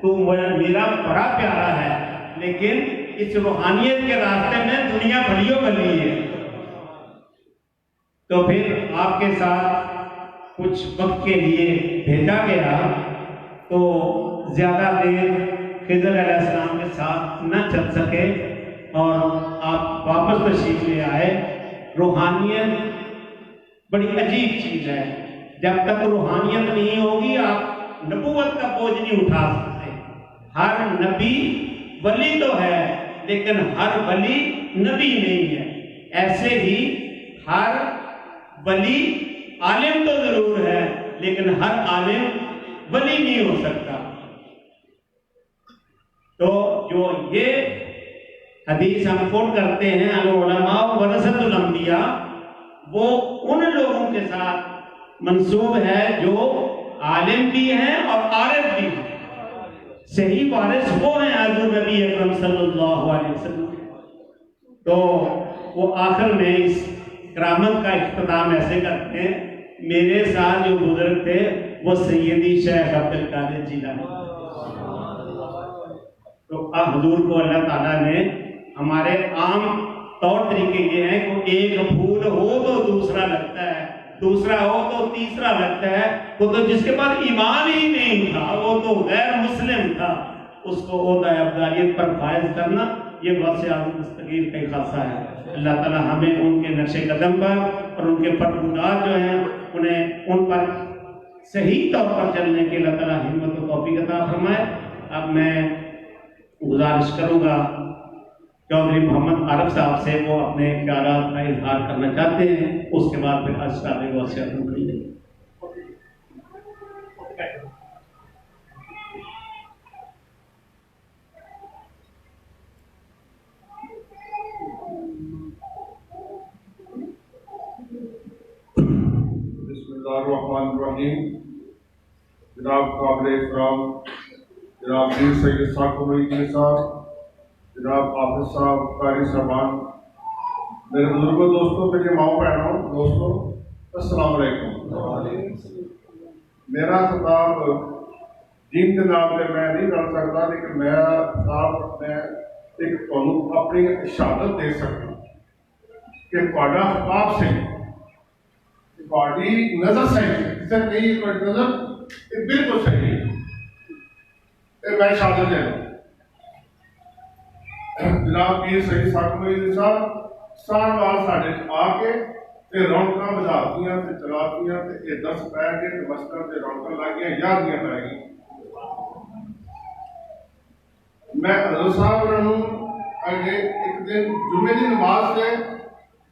تو میرا بڑا پیارا ہے، لیکن اس روحانیت کے راستے میں دنیا بھلیوں بھلی ہے. تو پھر آپ کے ساتھ کچھ وقت کے لیے بھیجا گیا. تو زیادہ دیر خضر علیہ السلام کے ساتھ نہ چل سکے اور آپ واپس تشریف لے آئے. روحانیت بڑی عجیب چیز ہے. جب تک روحانیت نہیں ہوگی آپ نبوت کا بوجھ نہیں اٹھا سکتے. ہر نبی ولی تو ہے لیکن ہر ولی نبی نہیں ہے. ایسے ہی ہر ولی عالم تو ضرور ہے لیکن ہر عالم ولی نہیں ہو سکتا. تو جو یہ حدیث ہم کوٹ کرتے ہیں العلماء ورثۃ الانبیاء، وہ ان لوگوں کے ساتھ منسوب ہے جو عالم بھی ہیں اور عارف بھی ہیں. صحیح وارث وہ ہیں حضور نبی اکرم صلی اللہ علیہ وسلم. تو وہ آخر میں اس کرامت کا اختتام ایسے کرتے ہیں. میرے ساتھ جو بزرگ تھے وہ سیدی شیخ عبد القادر جیلانی. تو حضور کو اللہ تعالیٰ نے ہمارے عام طور طریقے یہ ہیں کہ ایک پھول ہو تو دوسرا لگتا ہے، دوسرا ہو تو تیسرا لگتا ہے. وہ تو جس کے پاس ایمان ہی نہیں تھا وہ تو غیر مسلم تھا، اس کو عہدۂ ابدالیت پر فائز کرنا یہ غوث اعظم دستگیر کا خاصہ ہے. اللہ تعالیٰ ہمیں ان کے نقش قدم پر اور ان کے فرمودات جو ہیں انہیں ان پر صحیح طور پر چلنے کے اللہ تعالیٰ ہمت و توفیق عطا فرمائے. اب میں گزارش کروں گا چودھری محمد عارف صاحب سے، وہ اپنے خیالات کا اظہار کرنا چاہتے ہیں. اس کے بعد پھر اسرار غوث اعظم کریں گے. بسم اللہ الرحمن الرحیم. جناب قابل احترام جناب میر سید ثاقب محی صاحب، جناب حافظ صاحب، قاری صاحبان، میرے بزرگوں، دوستوں، میرے ماؤں بہنوں، دوستوں، السلام علیکم. میرا خطاب دین کے نام پہ میں نہیں کر سکتا، لیکن میرا خطاب میں ایک اپنی شہادت دے سکتا کہ پاڑا خطاب سے پاڑی نظر صحیح سے نہیں، نظر بالکل صحیح ہے. میں شہادت دے رہا ہوں. جناب میر سید ثاقب محی صاحب سال بعد ساڑھے آ کے تے رونقاں بدھاتیاں تے چلاتیاں تے یہ 10 پہ گئے تے مسکر تے رونقاں لگ گئیں، یادیاں پہ گئیں. میں حضرت صاحب رہوں اگے ایک دن جمعے دی نماز سے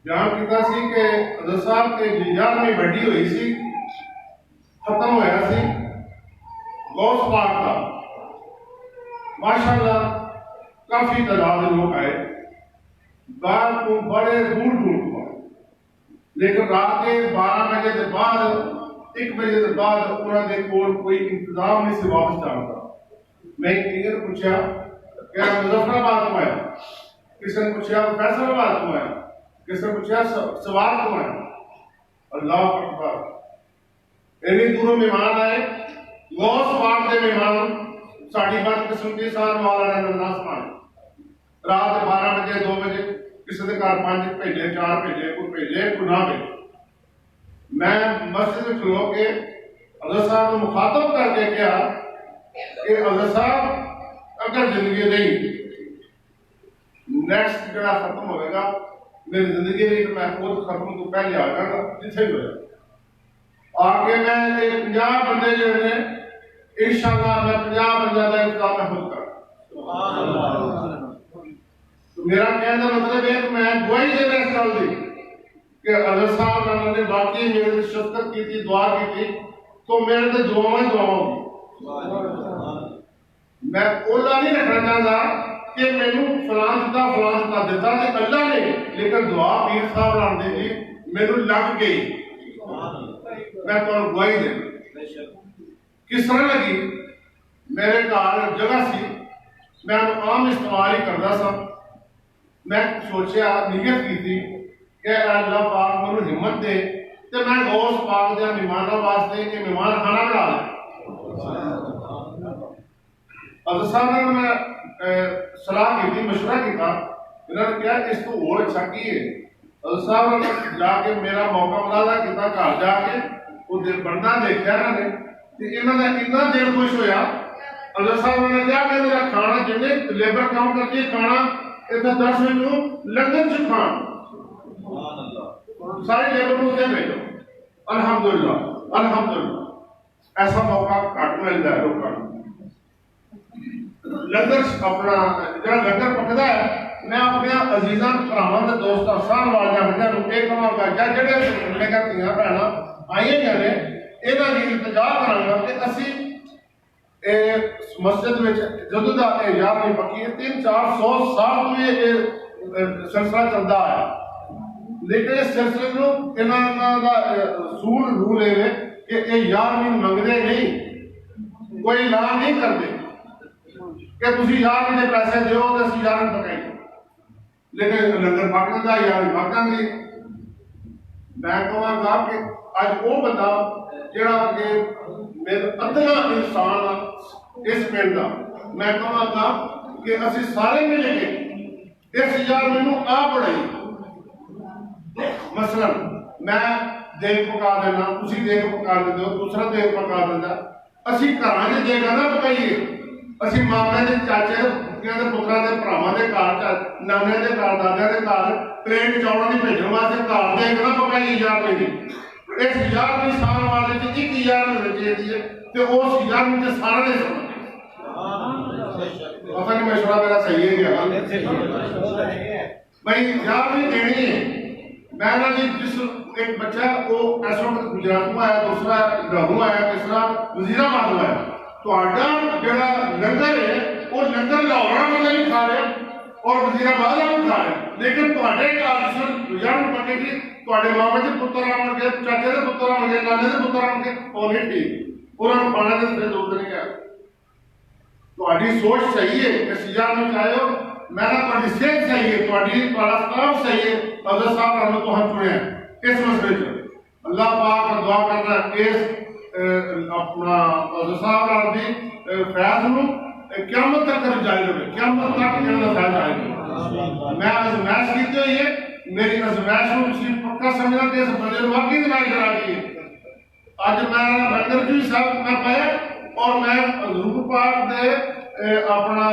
بیان کیتا سی کہ حضرت صاحب کے 11ویں بڑی ہوئی سی، ختم ہویا سی غوث پاک کا. ماشاءاللہ کافی تعداد لوگ آئے، باہر کو بڑے دور دور کو آئے، لیکن رات کے 12 بجے کے بعد 1 بجے کے بعد انہوں نے کوئی انتظام نہیں سے واپس جانا. میں ایک ٹیگر پوچھا کیا مظفر آباد کو ہے، کسی نے پوچھا فیصل آباد کو ہے، کسی نے پوچھا سوات کو ہے. اللہ اکبر، اتنی دوروں مہمان آئے. غوث پاک کے مہمان ساڑھی بات قسمتی سال مولانا ناس مان رات 12 بجے 2 بجے ਕਿਸੇ ਦੇ ਘਰ 5 ਭੇਜੇ, 4 ਭੇਜੇ, ਕੋਈ ਭੇਜੇ, ਕੋਈ ਨਾ ਭੇਜੇ। ਮੈਂ ਮਸਜਿਦ ਵਿੱਚ ਖਲੋ ਕੇ ਹਜ਼ਰਤ ਸਾਹਿਬ ਨੂੰ ਮੁਖਾਤਬ ਕਰਕੇ ਕਿਹਾ ਕਿ ਹਜ਼ਰਤ ਸਾਹਿਬ ਅਗਰ ਜ਼ਿੰਦਗੀ ਨਹੀਂ ਨੈਕਸਟ ਜਿਹੜਾ ਖਤਮ ਹੋਵੇਗਾ ਮੇਰੀ ਜ਼ਿੰਦਗੀ ਵਿੱਚ, ਮੈਂ ਖੁਦ ਖਤਮ ਤੋਂ ਪਹਿਲੇ ਆ ਜਾਵਾਂਗਾ ਜਿੱਥੇ ਵੀ ਹੋਇਆ। ਆ ਕੇ ਮੈਂ ਇਹ 50 ਬੰਦੇ ਜਿਹੜੇ ਨੇ ਇੰਸ਼ਾਅੱਲਾ ਮੈਂ 50 ਬੰਦਿਆਂ ਦਾ ਇੰਤਜ਼ਾਮ ਮੈਂ ਖੁਦ ਕਰਾਂ। ਮੇਰਾ ਕਹਿਣ ਦਾ ਮਤਲਬ ਹੈ ਕਿ ਮੈਂ ਗਵਾਹੀ ਦੇਣਾ ਇਸ ਗੱਲ ਦੀ کہ حضرت صاحب نے واقعی میرے شفقت کی تھی، دعا کی تھی، تو میرے تو دعا ہوگی۔ میں اولا نہیں رکھنا چاہتا کہ مینو فلان دیتا کہ اللہ نے، لیکن دعا پیر صاحب رانتے جی مینو لگ گئی۔ میں تو گواہی دے کس طرح لگی، میرے گھر جگہ سی، میں عام استعمال ہی کرتا سا۔ میں سوچیا، نیت کی تھی کہ اللہ پاک مجھے ہمت دے کہ میں غوث پاک دے مہمانوں واسطے کہ مہمان کھانا بنا لیں۔ حضرت صاحب نے میں صلاح کی تھی، مشورہ کیا، انہوں نے کہا اس کو اور اچھا کی ہے۔ حضرت صاحب نے جا کے میرا موقع ملازہ کیا، گھر جا کے وہ بندہ دیکھا انہوں نے، انہوں نے اتنا دیر خوش ہویا۔ حضرت صاحب نے کہا میں میرا کھانا جنہیں لیبر کام کرتی ہے کھانا اتنا 10 منٹ لندن سے کھانا سارے لیبر کو دے بھیجو۔ الحمدللہ الحمدللہ ایسا موقع گھٹ ملتا ہے لوگوں کو۔ لنگر اپنا جہاں لنگر پکتا ہے، میں اپنے عزیزاں بھراواں تے دوستاں سان والیاں بھیجاں نوں یہ کہاں گا یا جڑے میرے گھر دھیاں بھੈਣਾਂ آئیے گئے نے انہاں دی التجا کراں گا کہ اسی مسجد میں جدوں دا یاد نہیں پکی 300-400 سال تو یہ سلسلہ چلتا ہے، لیکن اس سلسلے کو انہاں دا اصول رول ہے کہ یہ یار نہیں منگتے، نہیں کوئی اعلان نہیں کرتے کہ تسی یار نے پیسے دیو تو اسی یار نے پکائی، لیکن لنگر پک جاتا یار پک جاندی۔ میں کہاں گا کہ اج وہ بندہ جڑا کہ میرا ادنا انسان اس پنڈ کا، میں کہاں گا کہ اسی سارے مل کے اس یار مینوں آ پڑھائی۔ مثلا میں دیگ پکا دینا، تسی دیگ پکا دیندے ہو، دوسرا دیگ پکا دیندا، اسی گھراں وچ دیگاں نہ پکائیے، اسی مامے دے چاچے دے پتراں دے بھراواں دے گھر، نانے دے گھر، دادے دے گھر پلیٹ چوڑاں دی بھیجن واسطے گھر دیگ نہ پکائیے یار نہیں۔ اس یار کی سال والے چ ایک یار رچے دیے تے اس یار میں سارے نے سمجھ پتہ نہیں مشورہ میرا صحیح ہے کیا بھائی یار نہیں دینی ہے۔ میں نہ جی جس ایک بچہ وہ اس وقت گجرات میں آیا، دوسرا گاؤں آیا، تیسرا وزیرآباد میں آیا، تو جڑا لنگر ہے وہ لنگر لاہور میں نہیں کھا رہے اور وزیرآباد میں کھا رہے، لیکن یار پکے گی ماما کے پتر آن گے، چاچے کے پتر آن گے، نانے کے پتر آن گے، وہ نہیں ٹھیک، انہوں نے پانے کے ضرورت نہیں ہے۔ تہاڈی سوچ صحیح ہے کہ سیاح میں چاہے ہو، میں نہ تہاڈی صحت صحیح ہے، تہاڈا کام صحیح ہے، حضرت صاحب رحمۃ اللہ چنے ہیں اس مسئلے سے۔ اللہ پاک کا دعا کرنا اس اپنا حضرت صاحب دی فیض نو قیامت تک کر جائے گا، قیامت تک انہاں دا فیض آئے گا۔ میں ازمائش کیتے ہوئی ہے، میری ازمائش کو تسی پکا سمجھنا کہ اس بندے نے واقعی ازمائش کرا دی ہے۔ اج میں لنگر جی صاحب میں پایا اور میں حضور پاک دے اپنا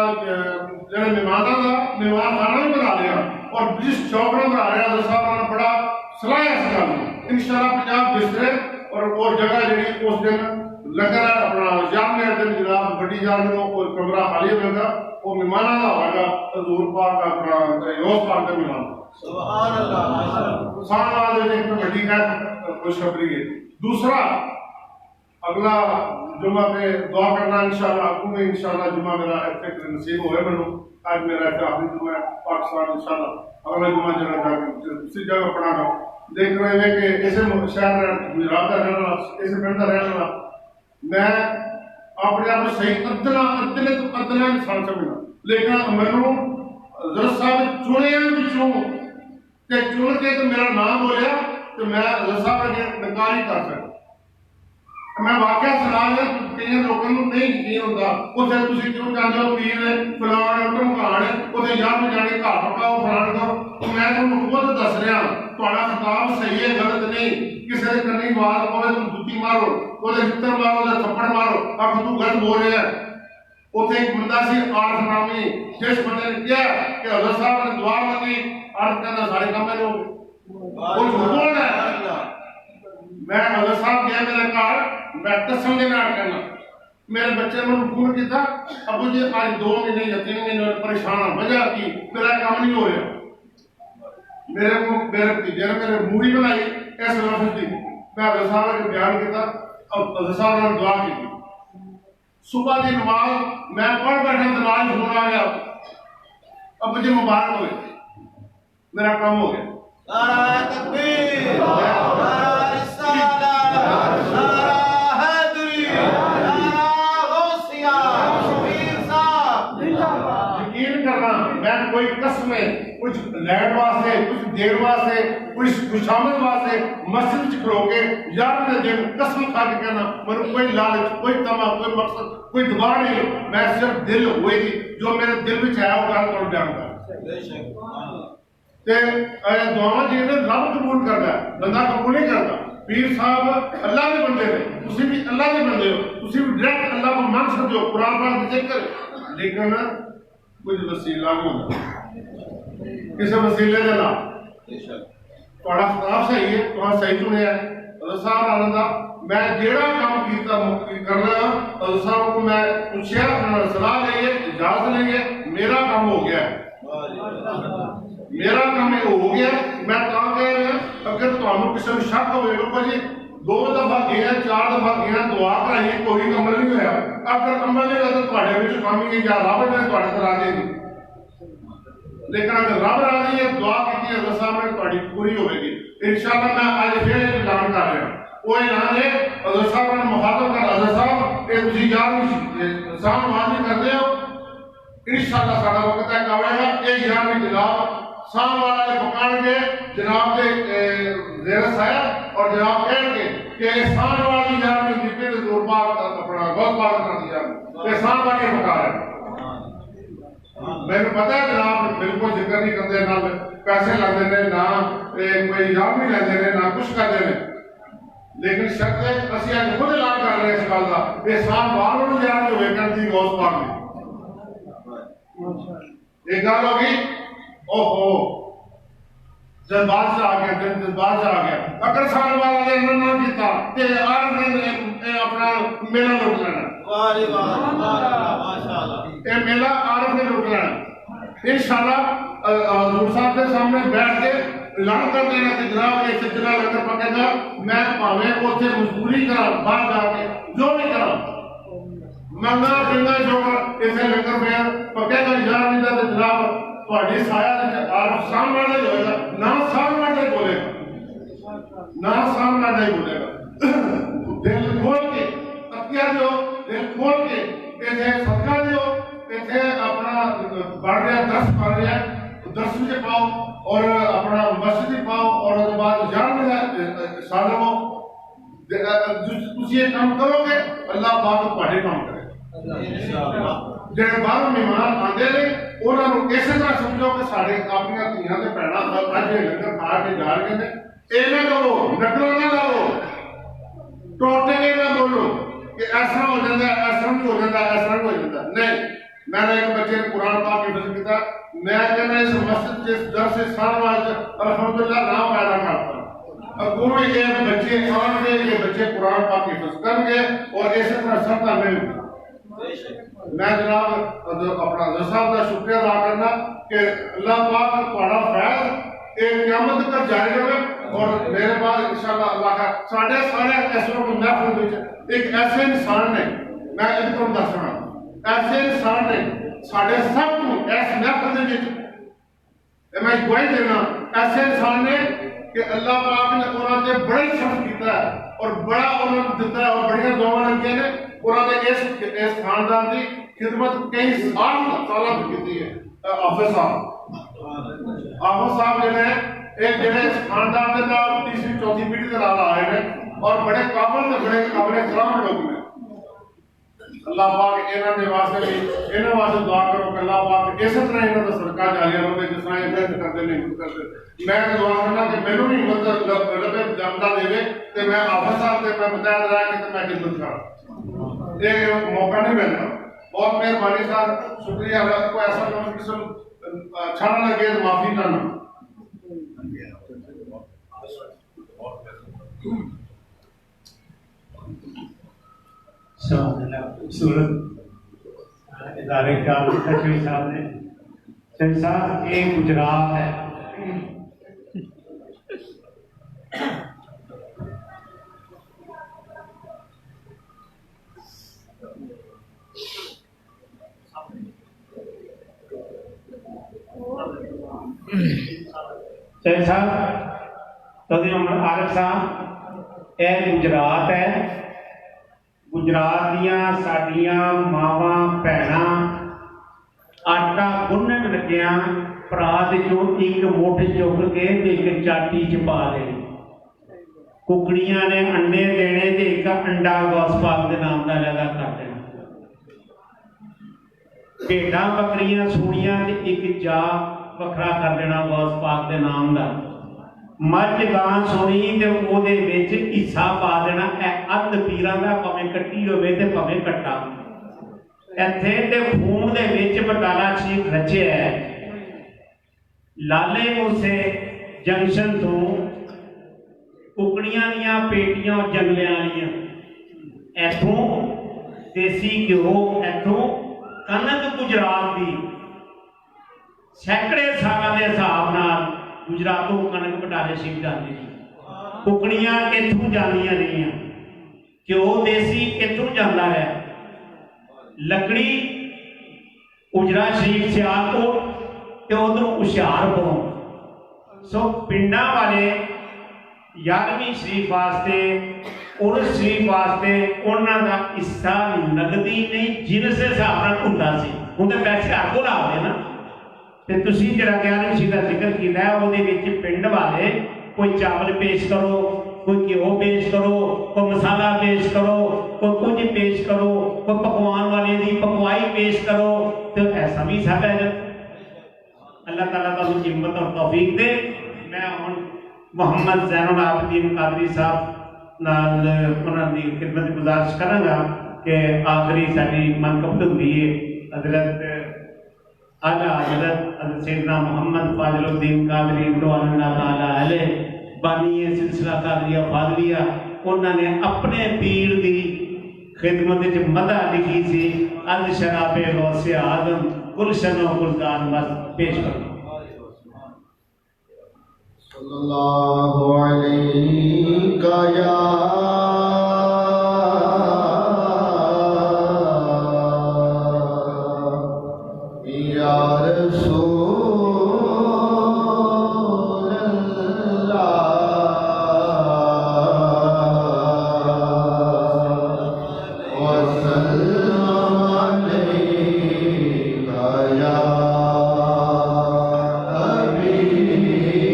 جڑے مہماناں دا مہمان خانہ بھی بنا لیا اور جس چوکڑا بنا رہا حضرت صاحب نے بڑا صلاح اس گل انشاءاللہ 50 بسترے اور جگہ جڑی اس دن لنگر اپنا جام نے دن جناب بڑی جان میں کوئی کمرہ خالی ہوگا، وہ مہماناں دا ہوگا حضور پاک کا اپنا یوس پاک کا مہمان سبحان اللہ سان والے ایک بڑی کا خوشخبری ہے۔ دوسرا اگلا جمعہ پہ دعا کرنا انشاءاللہ آپ میں انشاءاللہ جمعہ میرا ایک نصیب ہوئے منو، آج میرا آخری جمعہ ہے پاکستان انشاءاللہ، اگلا جمعہ جڑا جا کے دوسری جگہ پڑھا گا۔ دیکھ رہے ہیں کہ اسے شہر گجرات کا رہنے والا، اسے پنڈ کا رہنے والا، میں اپنے آپ کو صحیح ادنے تو ادنا انسان سمجھنا، لیکن مینوں حضرت صاحب چنے بچوں کہ چن کے تو میرا نام بولیا تو میں حضرت صاحب کے نکار ہی کر سکتا۔ میں واقعہ سنا ہے کئی لوگوں کو نہیں یقین ہوتا، اتنے تسی کیوں جاندے ہو پیر فلاں ٹمکان اتنے یار میں جانے گھر پکاؤ فلاں کرو، تو میں تمہیں خود دس رہا تھوڑا خطاب صحیح ہے غلط نہیں کسی نے کرنی بات پوے تم جُتی مارو وہ ہتر مارو وہ تھپڑ مارو اب تو غلط بول رہے ہیں اتنے ایک بندہ سی عارف نامی جس بندے نے کیا کہ حضرت صاحب نے دعا مانگی عارف کہنا سارے کام میں لوگ وہ جھوٹ بول رہا ہے میں حضرت صاحب گیا میرے گھر میں قسم کے نال کہنا میرے بچے نے فون کیا ابو جی آج 2 مہینے یا 3 مہینے پریشان ہوں وجہ کی میرا کام نہیں ہو رہا میرے بھتیجے نے میرے موڑی بنائی اس لفظ کی میں حضرت صاحب نے بیان کیا اور حضرت صاحب نے دعا کی صبح کی نماز میں پڑھ بیٹھا نماز فون آ گیا ابو جی مبارک ہوئے میرا کام ہو گیا نعرہ تکبیر نعرہ رسالہ نعرہ حیدری نعرہ غوثیہ شبیر صاحب یقین کرنا میں کوئی قسمیں کچھ لیٹ واسطے کچھ دیر واسطے کچھ خوشامد واسطے مسجد چ کھلو کے یار میں دن قسم کھا کے کہنا میرے کوئی لالچ کوئی تما کوئی مقصد کوئی دباؤ نہیں میں صرف دل ہوئی تھی جو میرے دل میں آیا وہ گل کر بیان کر تے دعاواں جی نے رب قبول کردا ہے بندہ قبول نہیں کردا پیر صاحب اللہ دے بندے نے تسی بھی اللہ دے بندے ہو تسی بھی ڈائریکٹ اللہ کو مان سکتے ہو قرآن پاک کی ذکر لیکن کچھ وسیلہ نہیں کسی وسیلے دے نا تھوڑا خطاب صحیح ہے تھوڑا صحیح چنیا ہے حضرت صاحب آندا میں جیڑا کام کیتا کرنا حضرت صاحب کو میں پوچھیا صلاح لئیے اجازت لئیے میرا کام ہو گیا ہے میرا کام ہو گیا میں کہاں کہہ رہا ہوں اگر تمہیں کسی میں شک ہوئے گا جی 2 دفعہ گیا 4 دفعہ گیا دعا کرائیے کوئی عمل نہیں ہوا اگر عمل نہیں ہوا تو تھوڑے وچ کام ہی یا رب نے تھوڑے تے راضی نہیں لیکن اگر رب راضی ہے دعا کی حضرت صاحب نے تھوڑی پوری ہوے گی انشاءاللہ میں آج پھر اعلان کر رہا ہوں وہ اعلان ہے حضرت صاحب نے مخاطب کر حضرت صاحب یہ تسی یاد سام واضح کرتے ہو انشاءاللہ سارا وقت ہے کاوے گا ایک یار میں جناب سام والا نے پکان کے جناب کے زیر سایہ اور جناب کہہ کے کہ احسان والی یار میں جتنے سے دور بات اپنا بہت بات کرنا دیا احسان والی پکا رہے میں نے پتا ہے جناب بالکل ذکر نہیں کرتے نہ پیسے لگتے ہیں نہ کوئی یاد نہیں لیتے ہیں نہ کچھ کرتے ہیں لیکن شرط ہے اسی آج خود اعلان کر رہے ہیں اس گل کا احسان والوں نے یار جو ویکن تھی غوث پاک میں ایک گل ہوگی اوہو جذبات سے آ گیا جذبات سے آ گیا اگر سال والا نے نہ کیتا کہ عارف نے اپنا میلہ لوٹ لینا واہ واہ ماشاءاللہ یہ میلہ عارف نے لوٹ لینا انشاءاللہ حضور صاحب کے سامنے بیٹھ کے اعلان کر دینا کہ جناب یہ سلسلہ لنگر پکے گا میں پاویں اتنے مزدوری کرا باہر جا کے جو بھی کرا منگا پنگا جو اسے لنگر پہ پکے گا یار نہیں تھا جناب تھوڑی سایہ عارف سامنے نہیں ہوئے گا نہ سامنے نہیں بولے گا نہ سامنے نہیں بولے گا دل کھول کے تکیا جو دل کھول کے ایسے صدقہ جو ایسے اپنا بڑھ رہا درس پڑھ رہا درس میں پاؤ اور اپنا مسجد میں پاؤ اور اس بعد جان میں سالوں ہو تسی یہ کام کرو گے اللہ پاک تھوڑے کام کرے جڑے باہر مہمان آندے نے انہاں نوں اسی طرح سمجھو کہ ساڈے اپنی دھیاں تے بھੈਣਾਂ اج لنگر کھا کے جا رہے نے ایویں کرو نکلو نہ لاؤ ٹوٹے کے نہ بولو کہ ایسا ہو جاتا ہے ایسا نہیں ہو جاتا ایسا نہیں ہو جاتا نہیں میں نے ایک بچے نے قرآن پاک حفظ کیا میں کہنا اس مسجد کے در سے سال واج الحمدللہ نام پیدا کرتا اب کوئی ایک بچے آن گے یہ بچے قرآن پاک حفظ کر گے اور اسی طرح سب کا نہیں میں جناب اپنا صاحب کا شکریہ ادا کرنا کہ اللہ پاک تھوڑا فیض ایک قیامت تک جاری رہے اور میرے بعد انشاءاللہ اللہ کا ساڑھے سارے ایسے کو محفل ایک ایسے انسان نے میں ان کو دس رہا ایسے انسان نے ساڑھے سب کو ایسے محفل دے میں گواہی دینا ایسے انسان نے کہ اللہ پاک نے انہوں نے بڑی شخص کیتا ہے اور بڑا انہوں نے دیتا ہے اور بڑی دعا نے کیا نے انہوں نے اس خاندان کی خدمت کئی سالہ کی ہے حافظ صاحب جو ہے ایک جڑے اس خاندان کے نام تیسری چوتھی پیڑھی کے نام آئے ہیں اور بڑے قابل سے بڑے قابل احترام لوگ ہیں اللہ پاک انہاں دے واسطے بھی انہاں واسطے دعا کرو کہ اللہ پاک اس طرح انہاں دا صدقہ جاریہ رہے جس طرح یہ محنت کرتے نہیں کرتے میں دعا کرنا کہ مینوں بھی ہمت رب جمدا دے تے میں آفس صاحب تے میں متحد رہ کے تے میں خدمت کراں یہ موقع نہیں ملتا بہت مہربانی صاحب شکریہ اللہ کو ایسا قسم اچھا نہ لگے تو معافی کرنا خوبصورت ادارے کا شہید صاحب نے شہید صاحب ایک گجرات ہے شہید صاحب تو عارف صاحب یہ گجرات ہے گجرات دیاں ساڈیاں ماواں بھੈਣਾਂ آٹا گنن لگیاں پرات چوں ایک مٹھ چک کے تے ایک چاٹی چ پا لے ککڑیاں نے انڈے دینے تے ایک انڈا غوث پاک دے نام دا لگا کر دینا بھیڈاں بکریاں سوڑیاں تے ایک جا وکھرا کر دینا غوث پاک دے نام دا مجھ گاں سونی تے او دے وچ حصہ پا دینا اے اد پیراں دا پاویں کٹی ہوے تے پاویں کٹا ایتھے تے خون دے وچ بٹالہ شریف رچیا ہے لالے موسے جنکشن تو ککڑیاں دیاں پیٹیاں جنگلیاں والیاں ایتھوں دیسی گھیو ایتھوں کنک گجرات دی سینکڑے سالاں دے حساب نال گجراتوں کنک بٹالے شریف جاندی سی ککڑیاں اتھوں جاندیاں رہیاں گھیو دیسی اتھوں جاندا رہا لکڑی اجرا شریف سیالکوٹ تے ادھروں ہوشیارپوروں سو پنڈاں والے 11ویں شریف واسطے عرس شریف واسطے انہاں دا حصہ نقدی نہیں جنس دے حساب نال ہوندا سی ہن تے پیسے ہر کول آوے نا تے تسی جڑا 11ویں شریف دا ذکر کیتا ہے اودے وچ پنڈ والے کوئی چاول پیش کرو کوئی گھیو پیش کرو کوئی مسالہ پیش کرو کوئی کچھ پیش کرو کوئی پکوان والے دی پکوائی پیش کرو تو ایسا بھی سب ہے اللہ تعالیٰ تعالیٰ کی ہمت اور توفیق دے میں ہوں محمد زین العابدین قادری صاحب نال انہاں دی خدمت گزارش کراں گا کہ آخری ساری منقبت ہوندی ہے حضرت اعلیٰ حضرت سیدنا محمد فاضل الدین قادری رضوان اللہ تعالیٰ علیہ بانی سلسلہ قادریہ فاضلیہ انہوں نے اپنے پیر دی خدمت وچ مدح لکھی سی از شراب غوث اعظم گلشن و گلدان مست پیش کرو صلی اللہ علیہ یا رسول اللہ وسلم علیک یا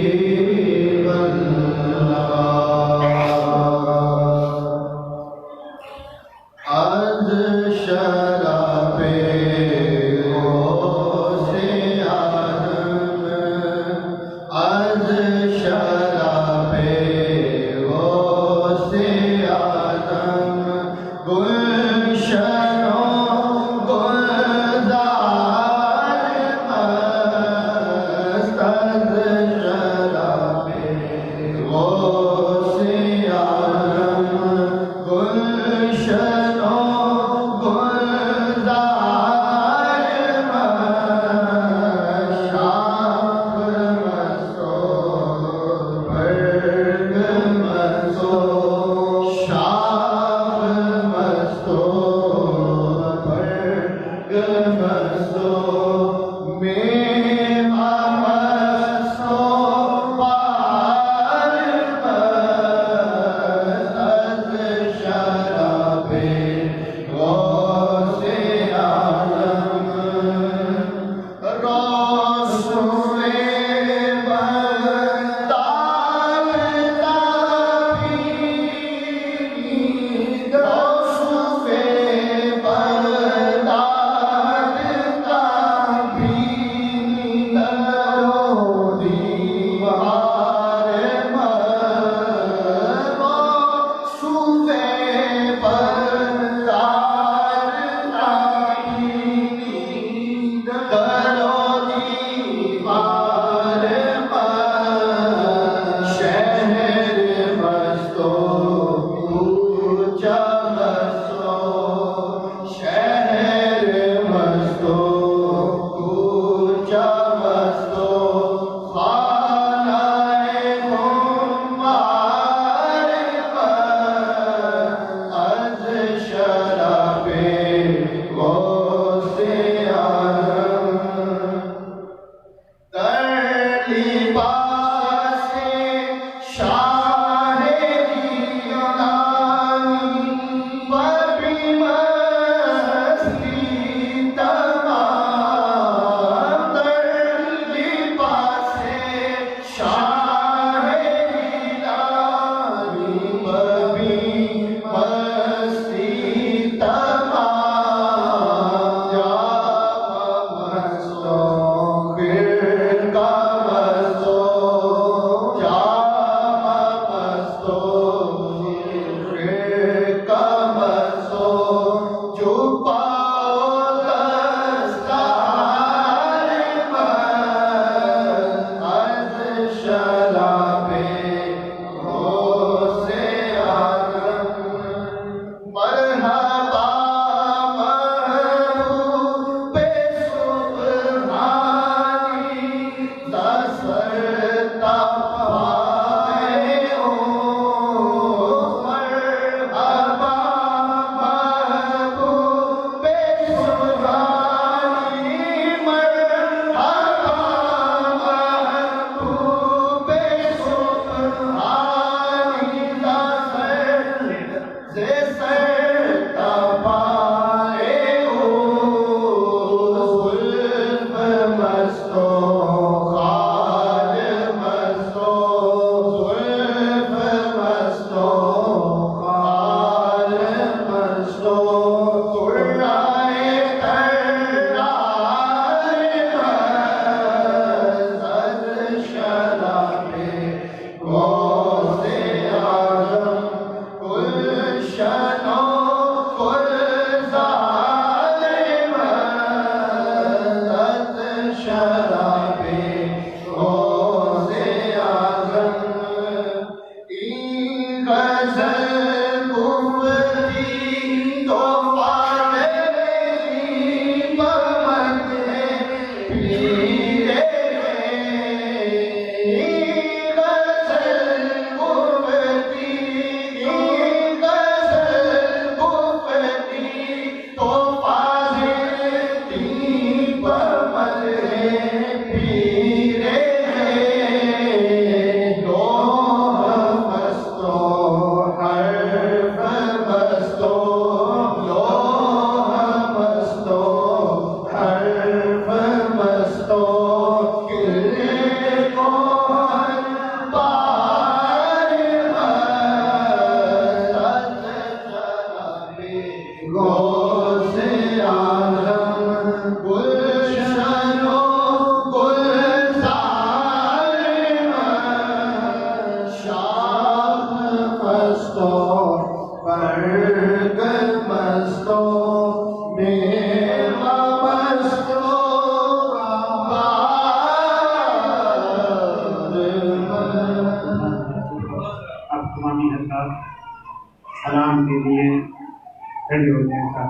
حبیب اللہ از شراب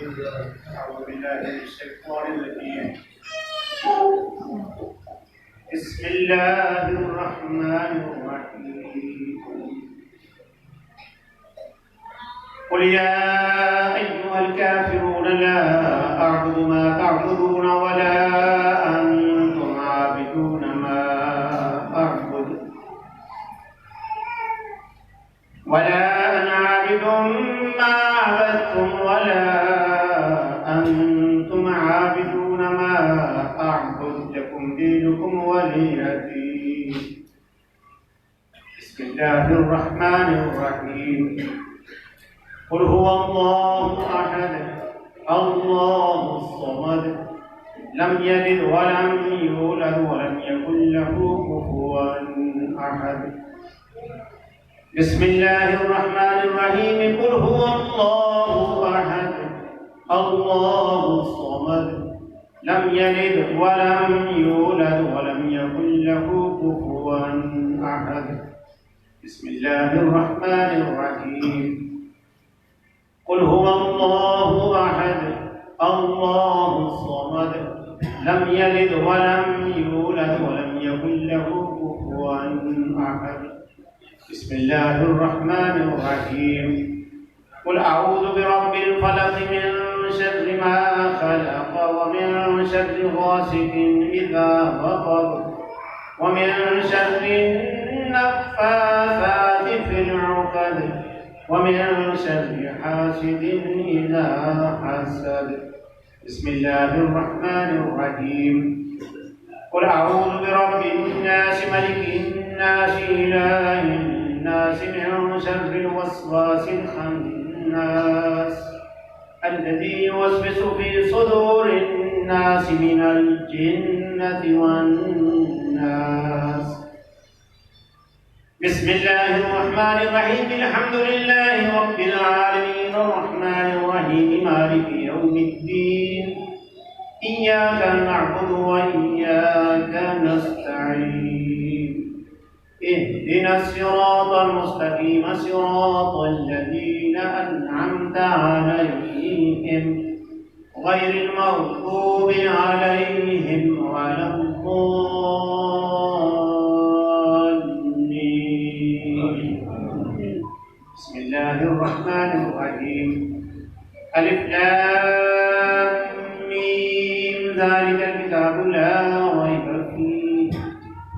أعوذ بالله من الشيطان الرجيم. بسم الله الرحمن الرحيم. قل يا أيها الكافرون لا أعبد ما تعبدون ولا أنتم عابدون ما أعبد ولا أنا عابد ما عبدتم ولا أنتم عابدون ما أعبد لكم دينكم ولي دين. بسم الله الرحمن الرحيم. قل هو الله أحد الله الصمد لم يلد ولم يولد ولم يكن له كفوا أحد. بسم الله الرحمن الرحيم. قل هو الله أحد الله الصمد لم يلد ولم يولد ولم يكن له كفوا أحد. بسم الله الرحمن الرحيم. قل هو الله أحد الله الصمد لم يلد ولم يولد ولم يكن له كفوا أحد. بسم الله الرحمن الرحيم. قل أعوذ برب الفلق من شر ما خلق ومن شر غاسق إذا وقب ومن شر النفاثات في العقد ومن شر حاسد إذا حسد. بسم الله الرحمن الرحيم. قل أعوذ برب الناس ملك الناس إله الناس من شر الوسواس الخناس الذي يوسوس في صدور الناس من الجنة والناس. بسم الله الرحمن الرحيم. الحمد لله رب العالمين الرحمن الرحيم مالك يوم الدين إياك نعبد وإياك نستعين اهدنا الصراط المستقيم صراط الذين أنعمت عليهم غير المغضوب عليهم ولا الضالين. بسم الله الرحمن الرحيم. ألف لام ميم ذلك الكتاب لا ريب فيه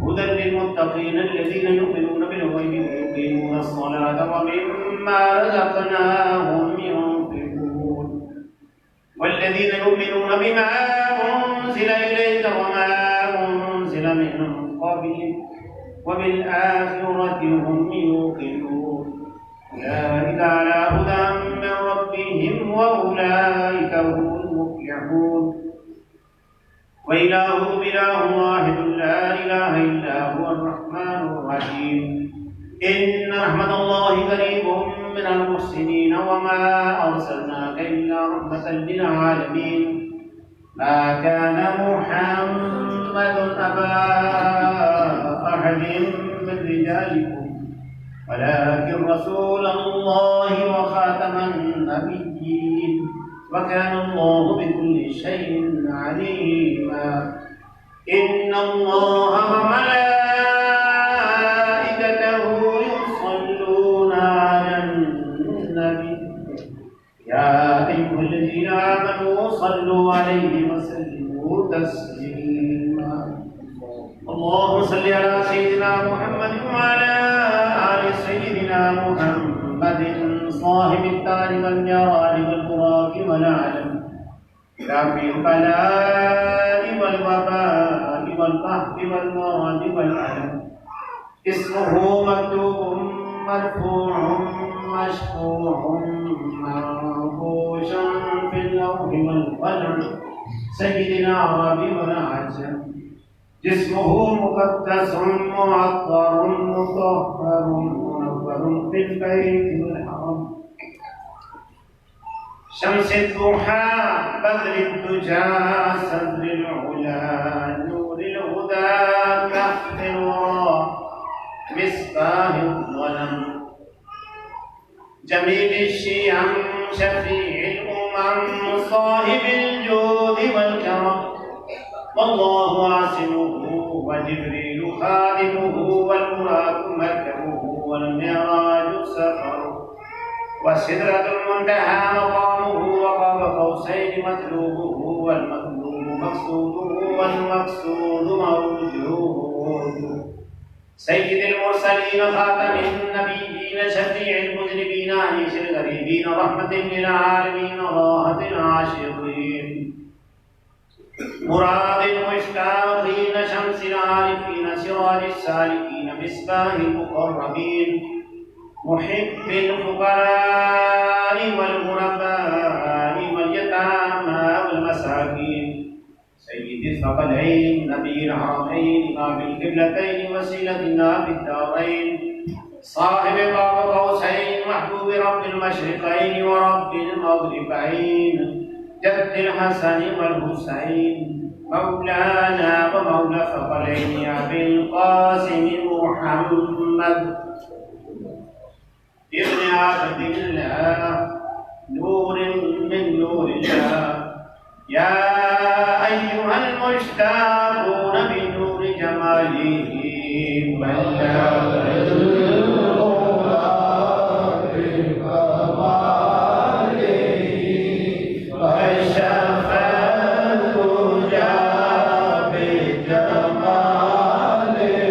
هدى للمتقين الذين يؤمنون بالغيب ويقيمون الصلاة ومما رزقناهم ينفقون والذين يؤمنون بما أنزل إليك وما أنزل من قبلك وبالآخرة هم يوقنون أولئك على هدى من ربهم وأولئك هم المفلحون. وإلهكم إله واحد لا إله إلا هو الرحمن الرحيم. إن رحمة الله قريب من المحسنين وما أرسلناك إلا رحمة للعالمين. ما كان محمد أبا أحد من رجالكم ولكن رسول الله وخاتم النبيين وكان الله بكل شيء عليما. إن الله وملائكته يصلون على النبي يا أيها الذين آمنوا صلوا عليه وسلموا تسليما. اللهم صل على سيدنا محمد وعلى آل سيدنا محمد صاحب التاج والجراد والبراق والعلم كافي البلاء والوباء والقحط والمرض والألم. اسمه مكتوب مرفوع مشفوع منقوش في اللوح والقلم سيد الأعراب والعجم. جسمه مقدس معطر مطهر منور في البيت والحرم. شمس الضحى بدر الدجى صدر العلا نور الهدى كف الورى مصباح الظلم. جميل الشيم شفيع الأمم صاحب الجود والكرم. والله عاصمه وجبريل خادمه والبراق مركبه والمعراج سفره وسدرة المنتهى مقامه وقاب قوسين مطلوبه والمطلوب مقصوده والمقصود موجود. سيد المرسلين خاتم النبيين شفيع المذنبين عيش الغريبين رحمة للعالمين راحة العاشقين مراد مشتاقين شمس العارفين سراج السالكين مصباح المقربين محب الفقراء والغرباء واليتامى والمساكين سيد الثقلين نبي الحرمين إمام القبلتين وسيلتنا في الدارين صاحب قاب قوسين محبوب رب المشرقين ورب المغربين جد الحسن والحسين مولانا ومولى ثقلين أبي القاسم محمد ابن عبد الله نور من نور الله. يا أيها المشتاقون بنور جماله كشف الدجى بجماله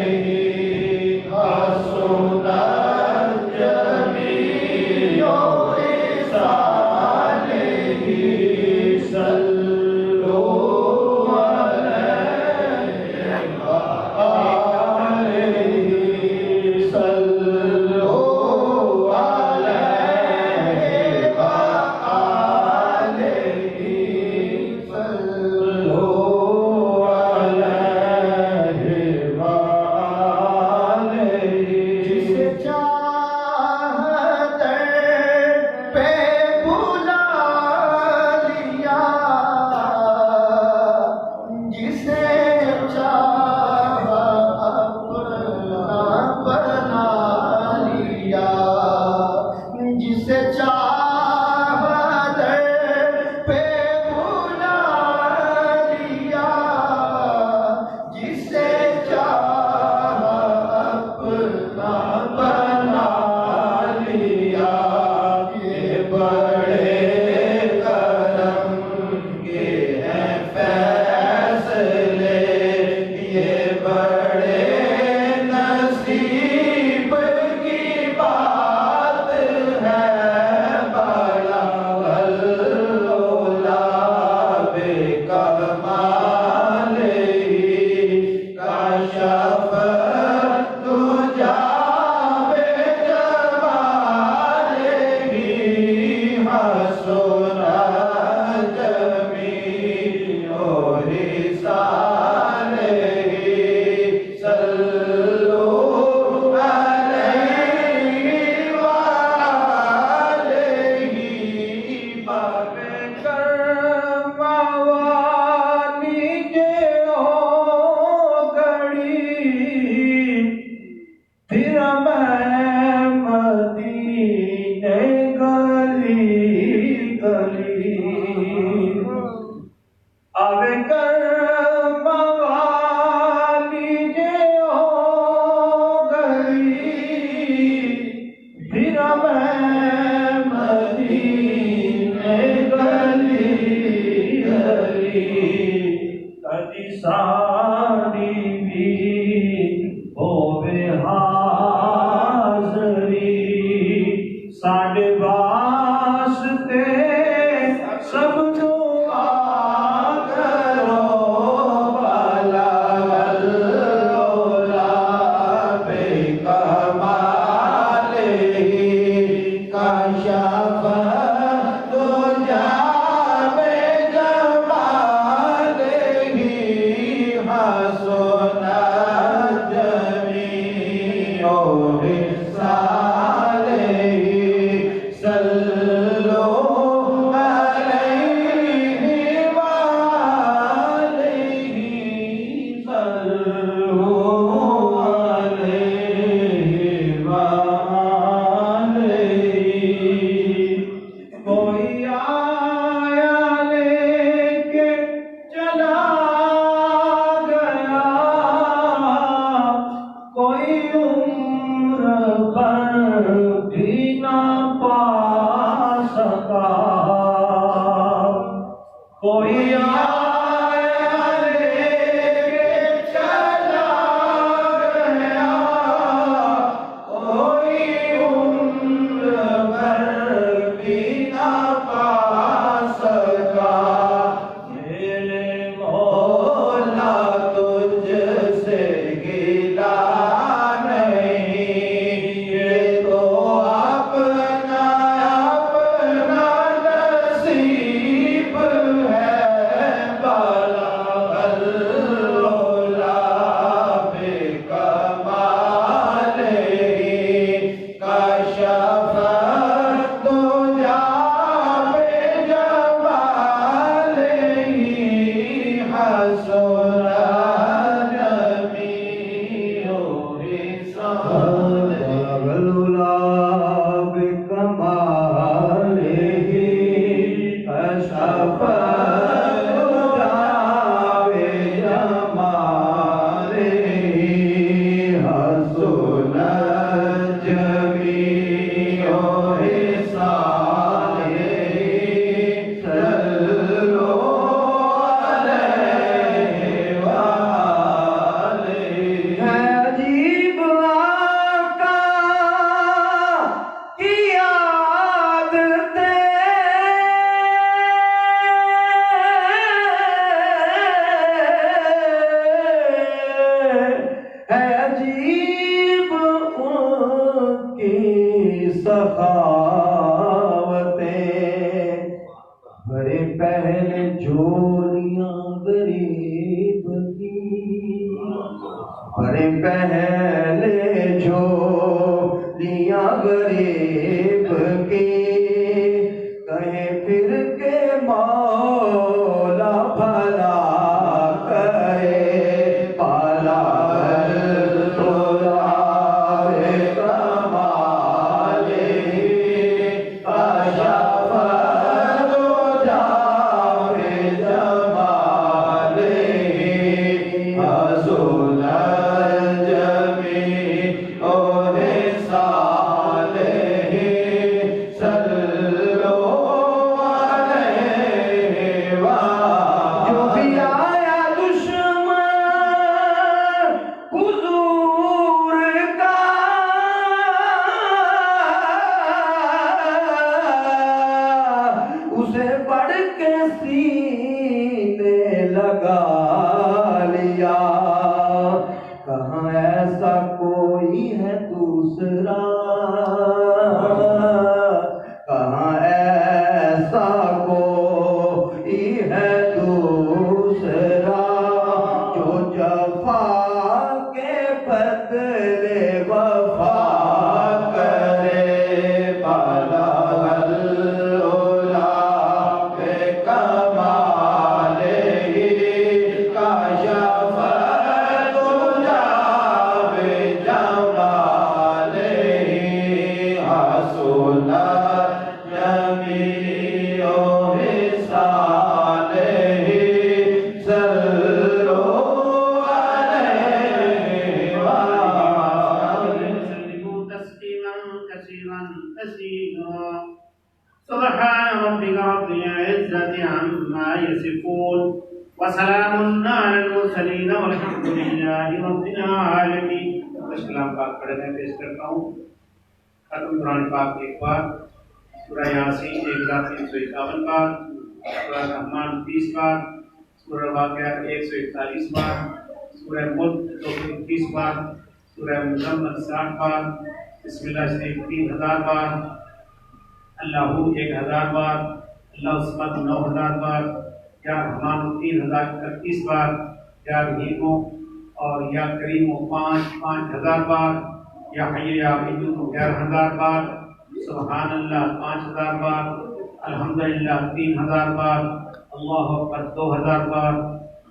گر موالی جو ہو گئی پھر میں مدینے گلی گلی کدی ساری بھی ہووے حاضری ساڈے واسطے سب دعا کرو والا اللہ بے کمال کشف دجا بے جمال حسن جمیع رسالہ صلو علیہ وآلہ صلو علیہ وآلہ کوئی آیا لے کے چلا گیا کوئی عمر پر بھی نہ پا سکا کوئی آیا لے کے چلا گیا کوئی عمر پر بھی نہ پا سکا میرے مولا تجھ سے گلا نہیں یہ تو اپنا اپنا نصیب ہے بالا اللہ بے کمال کشف دجا بے جمال حسن جمیع رسالہ بے کمال کشف دجا بے جمال حسن جمیع رسالہ صلو علیہ وآلہ ہے عجیب آقا کی عادتیں ہے عجیب ان کی سخاوتیں بڑے پہلے جولیاں غریب کی بڑے پہلے جولیاں غریب کی کہیں پھر کے مولا بھلا کرے پالا صلو وسلام على المرسلين والحمد لله رب العالمين. کلام پاک پڑھ میں پیش کرتا ہوں. ختم قرآن پاک ایک بار، سورہ یاسین 1351 بار، سورہ رحمان 30 بار، سورہ واقعہ 141 بار، سورہ ملک 221 بار، سورہ مزمل 60 بار، بسم اللہ شریف 3000 بار، اللہ 1000 بار، اللہ الصمد 9000 بار، یا رحمان 3031 بار، یا رحیم اور یا کریم 5000 بار، یا حی یا قیوم 11000 بار، سبحان اللہ 5000 بار، الحمدللہ 3000 بار، اللہ اکبر 2000 بار،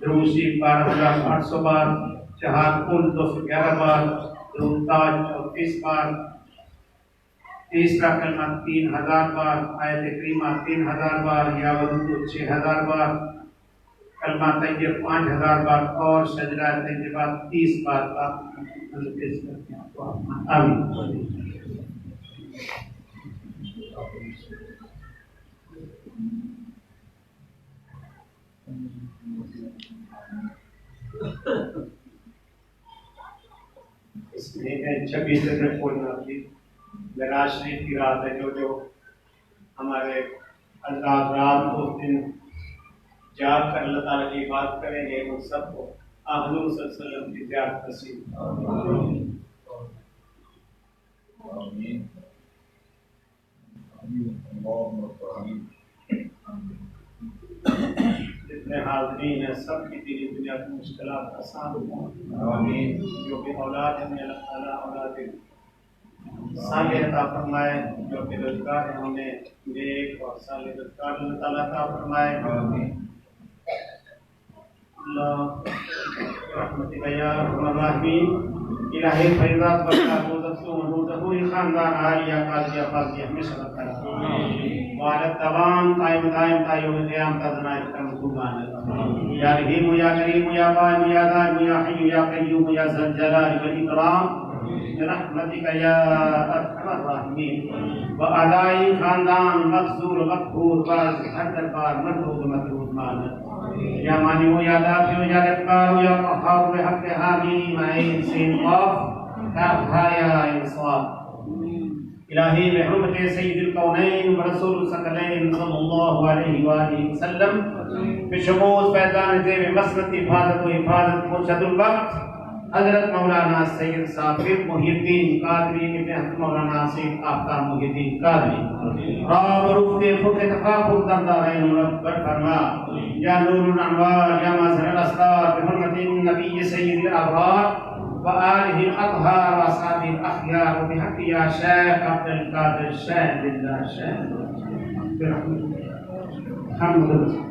درود شریف 12800 بار، جہاد کل 211 بار، درود تاج 34 بار، تیسرا کلمہ 3000 بار، آیت کریمہ 3000 بار، یا ودود 6000 بار، کلمہ طیب 5000 بار، اور شجرہ طیبہ 30 بار کا پیش کرتے ہیں. آمین. اس میں 26 تک پڑھنا تھی. معراج شریف کی رات ہے. جو ہمارے حضرات رات کو دن جاگ کر اللہ تعالیٰ کی بات کریں گے، ان سب کو حضور صلی اللہ علیہ وسلم کی زیارت نصیب. جتنے حاضرین ہیں سب کی دینی دنیا کی مشکلات آسان ہوں. جو کہ اولاد ہے اللہ تعالیٰ اولاد صالح عطا فرمائے. جو کہ روزگار ہے ہمیں نیک اور صالح روزگار اللہ تعالیٰ عطا فرمائے. اللہ رحمتک یا ارحم الراحمین. الہی فیضات برکات و رزق و مدودہ خاندان عالیہ قاضیہ فاضیہ ہمیشہ برقرار وعلى الدوام قائم دائم تا یوم القیامت تزنا اکرم قربان. یا رحیم یا کریم یا قائم یا دائم یا حی یا قیوم یا ذا الجلال والاکرام برحمتک یا ارحم الراحمین. و اعلائی خاندان مغفور مغفور باز ہر دربار مطلوب مطلوب مانت. یا مانی ہو یا دافع ہو یا رفقار ہو یا قحار بحق حامیم عین سین قاف کافہا یا انصاف. الہی بحرمت سید القونین ورسول الثقلین صلی اللہ علیہ وآلہ وسلم بشموز پیدان زیب مسرت حفاظت و حفاظت مرشد الوقت حضرت مولانا سید صافر محی الدین قادری ابن حضرت مولانا سید آفتاب محی الدین قادری راب رفت فق تفاقر دردارین رب فرما. یا نور الانوار یا مظہر الاسرار بحرمت النبی سید الابرار وآلہ الأطهار وأصحابه الأخيار وبحق يا شيخ عبد القادر الشيخ لله شيخ برحمتك الحمد لله.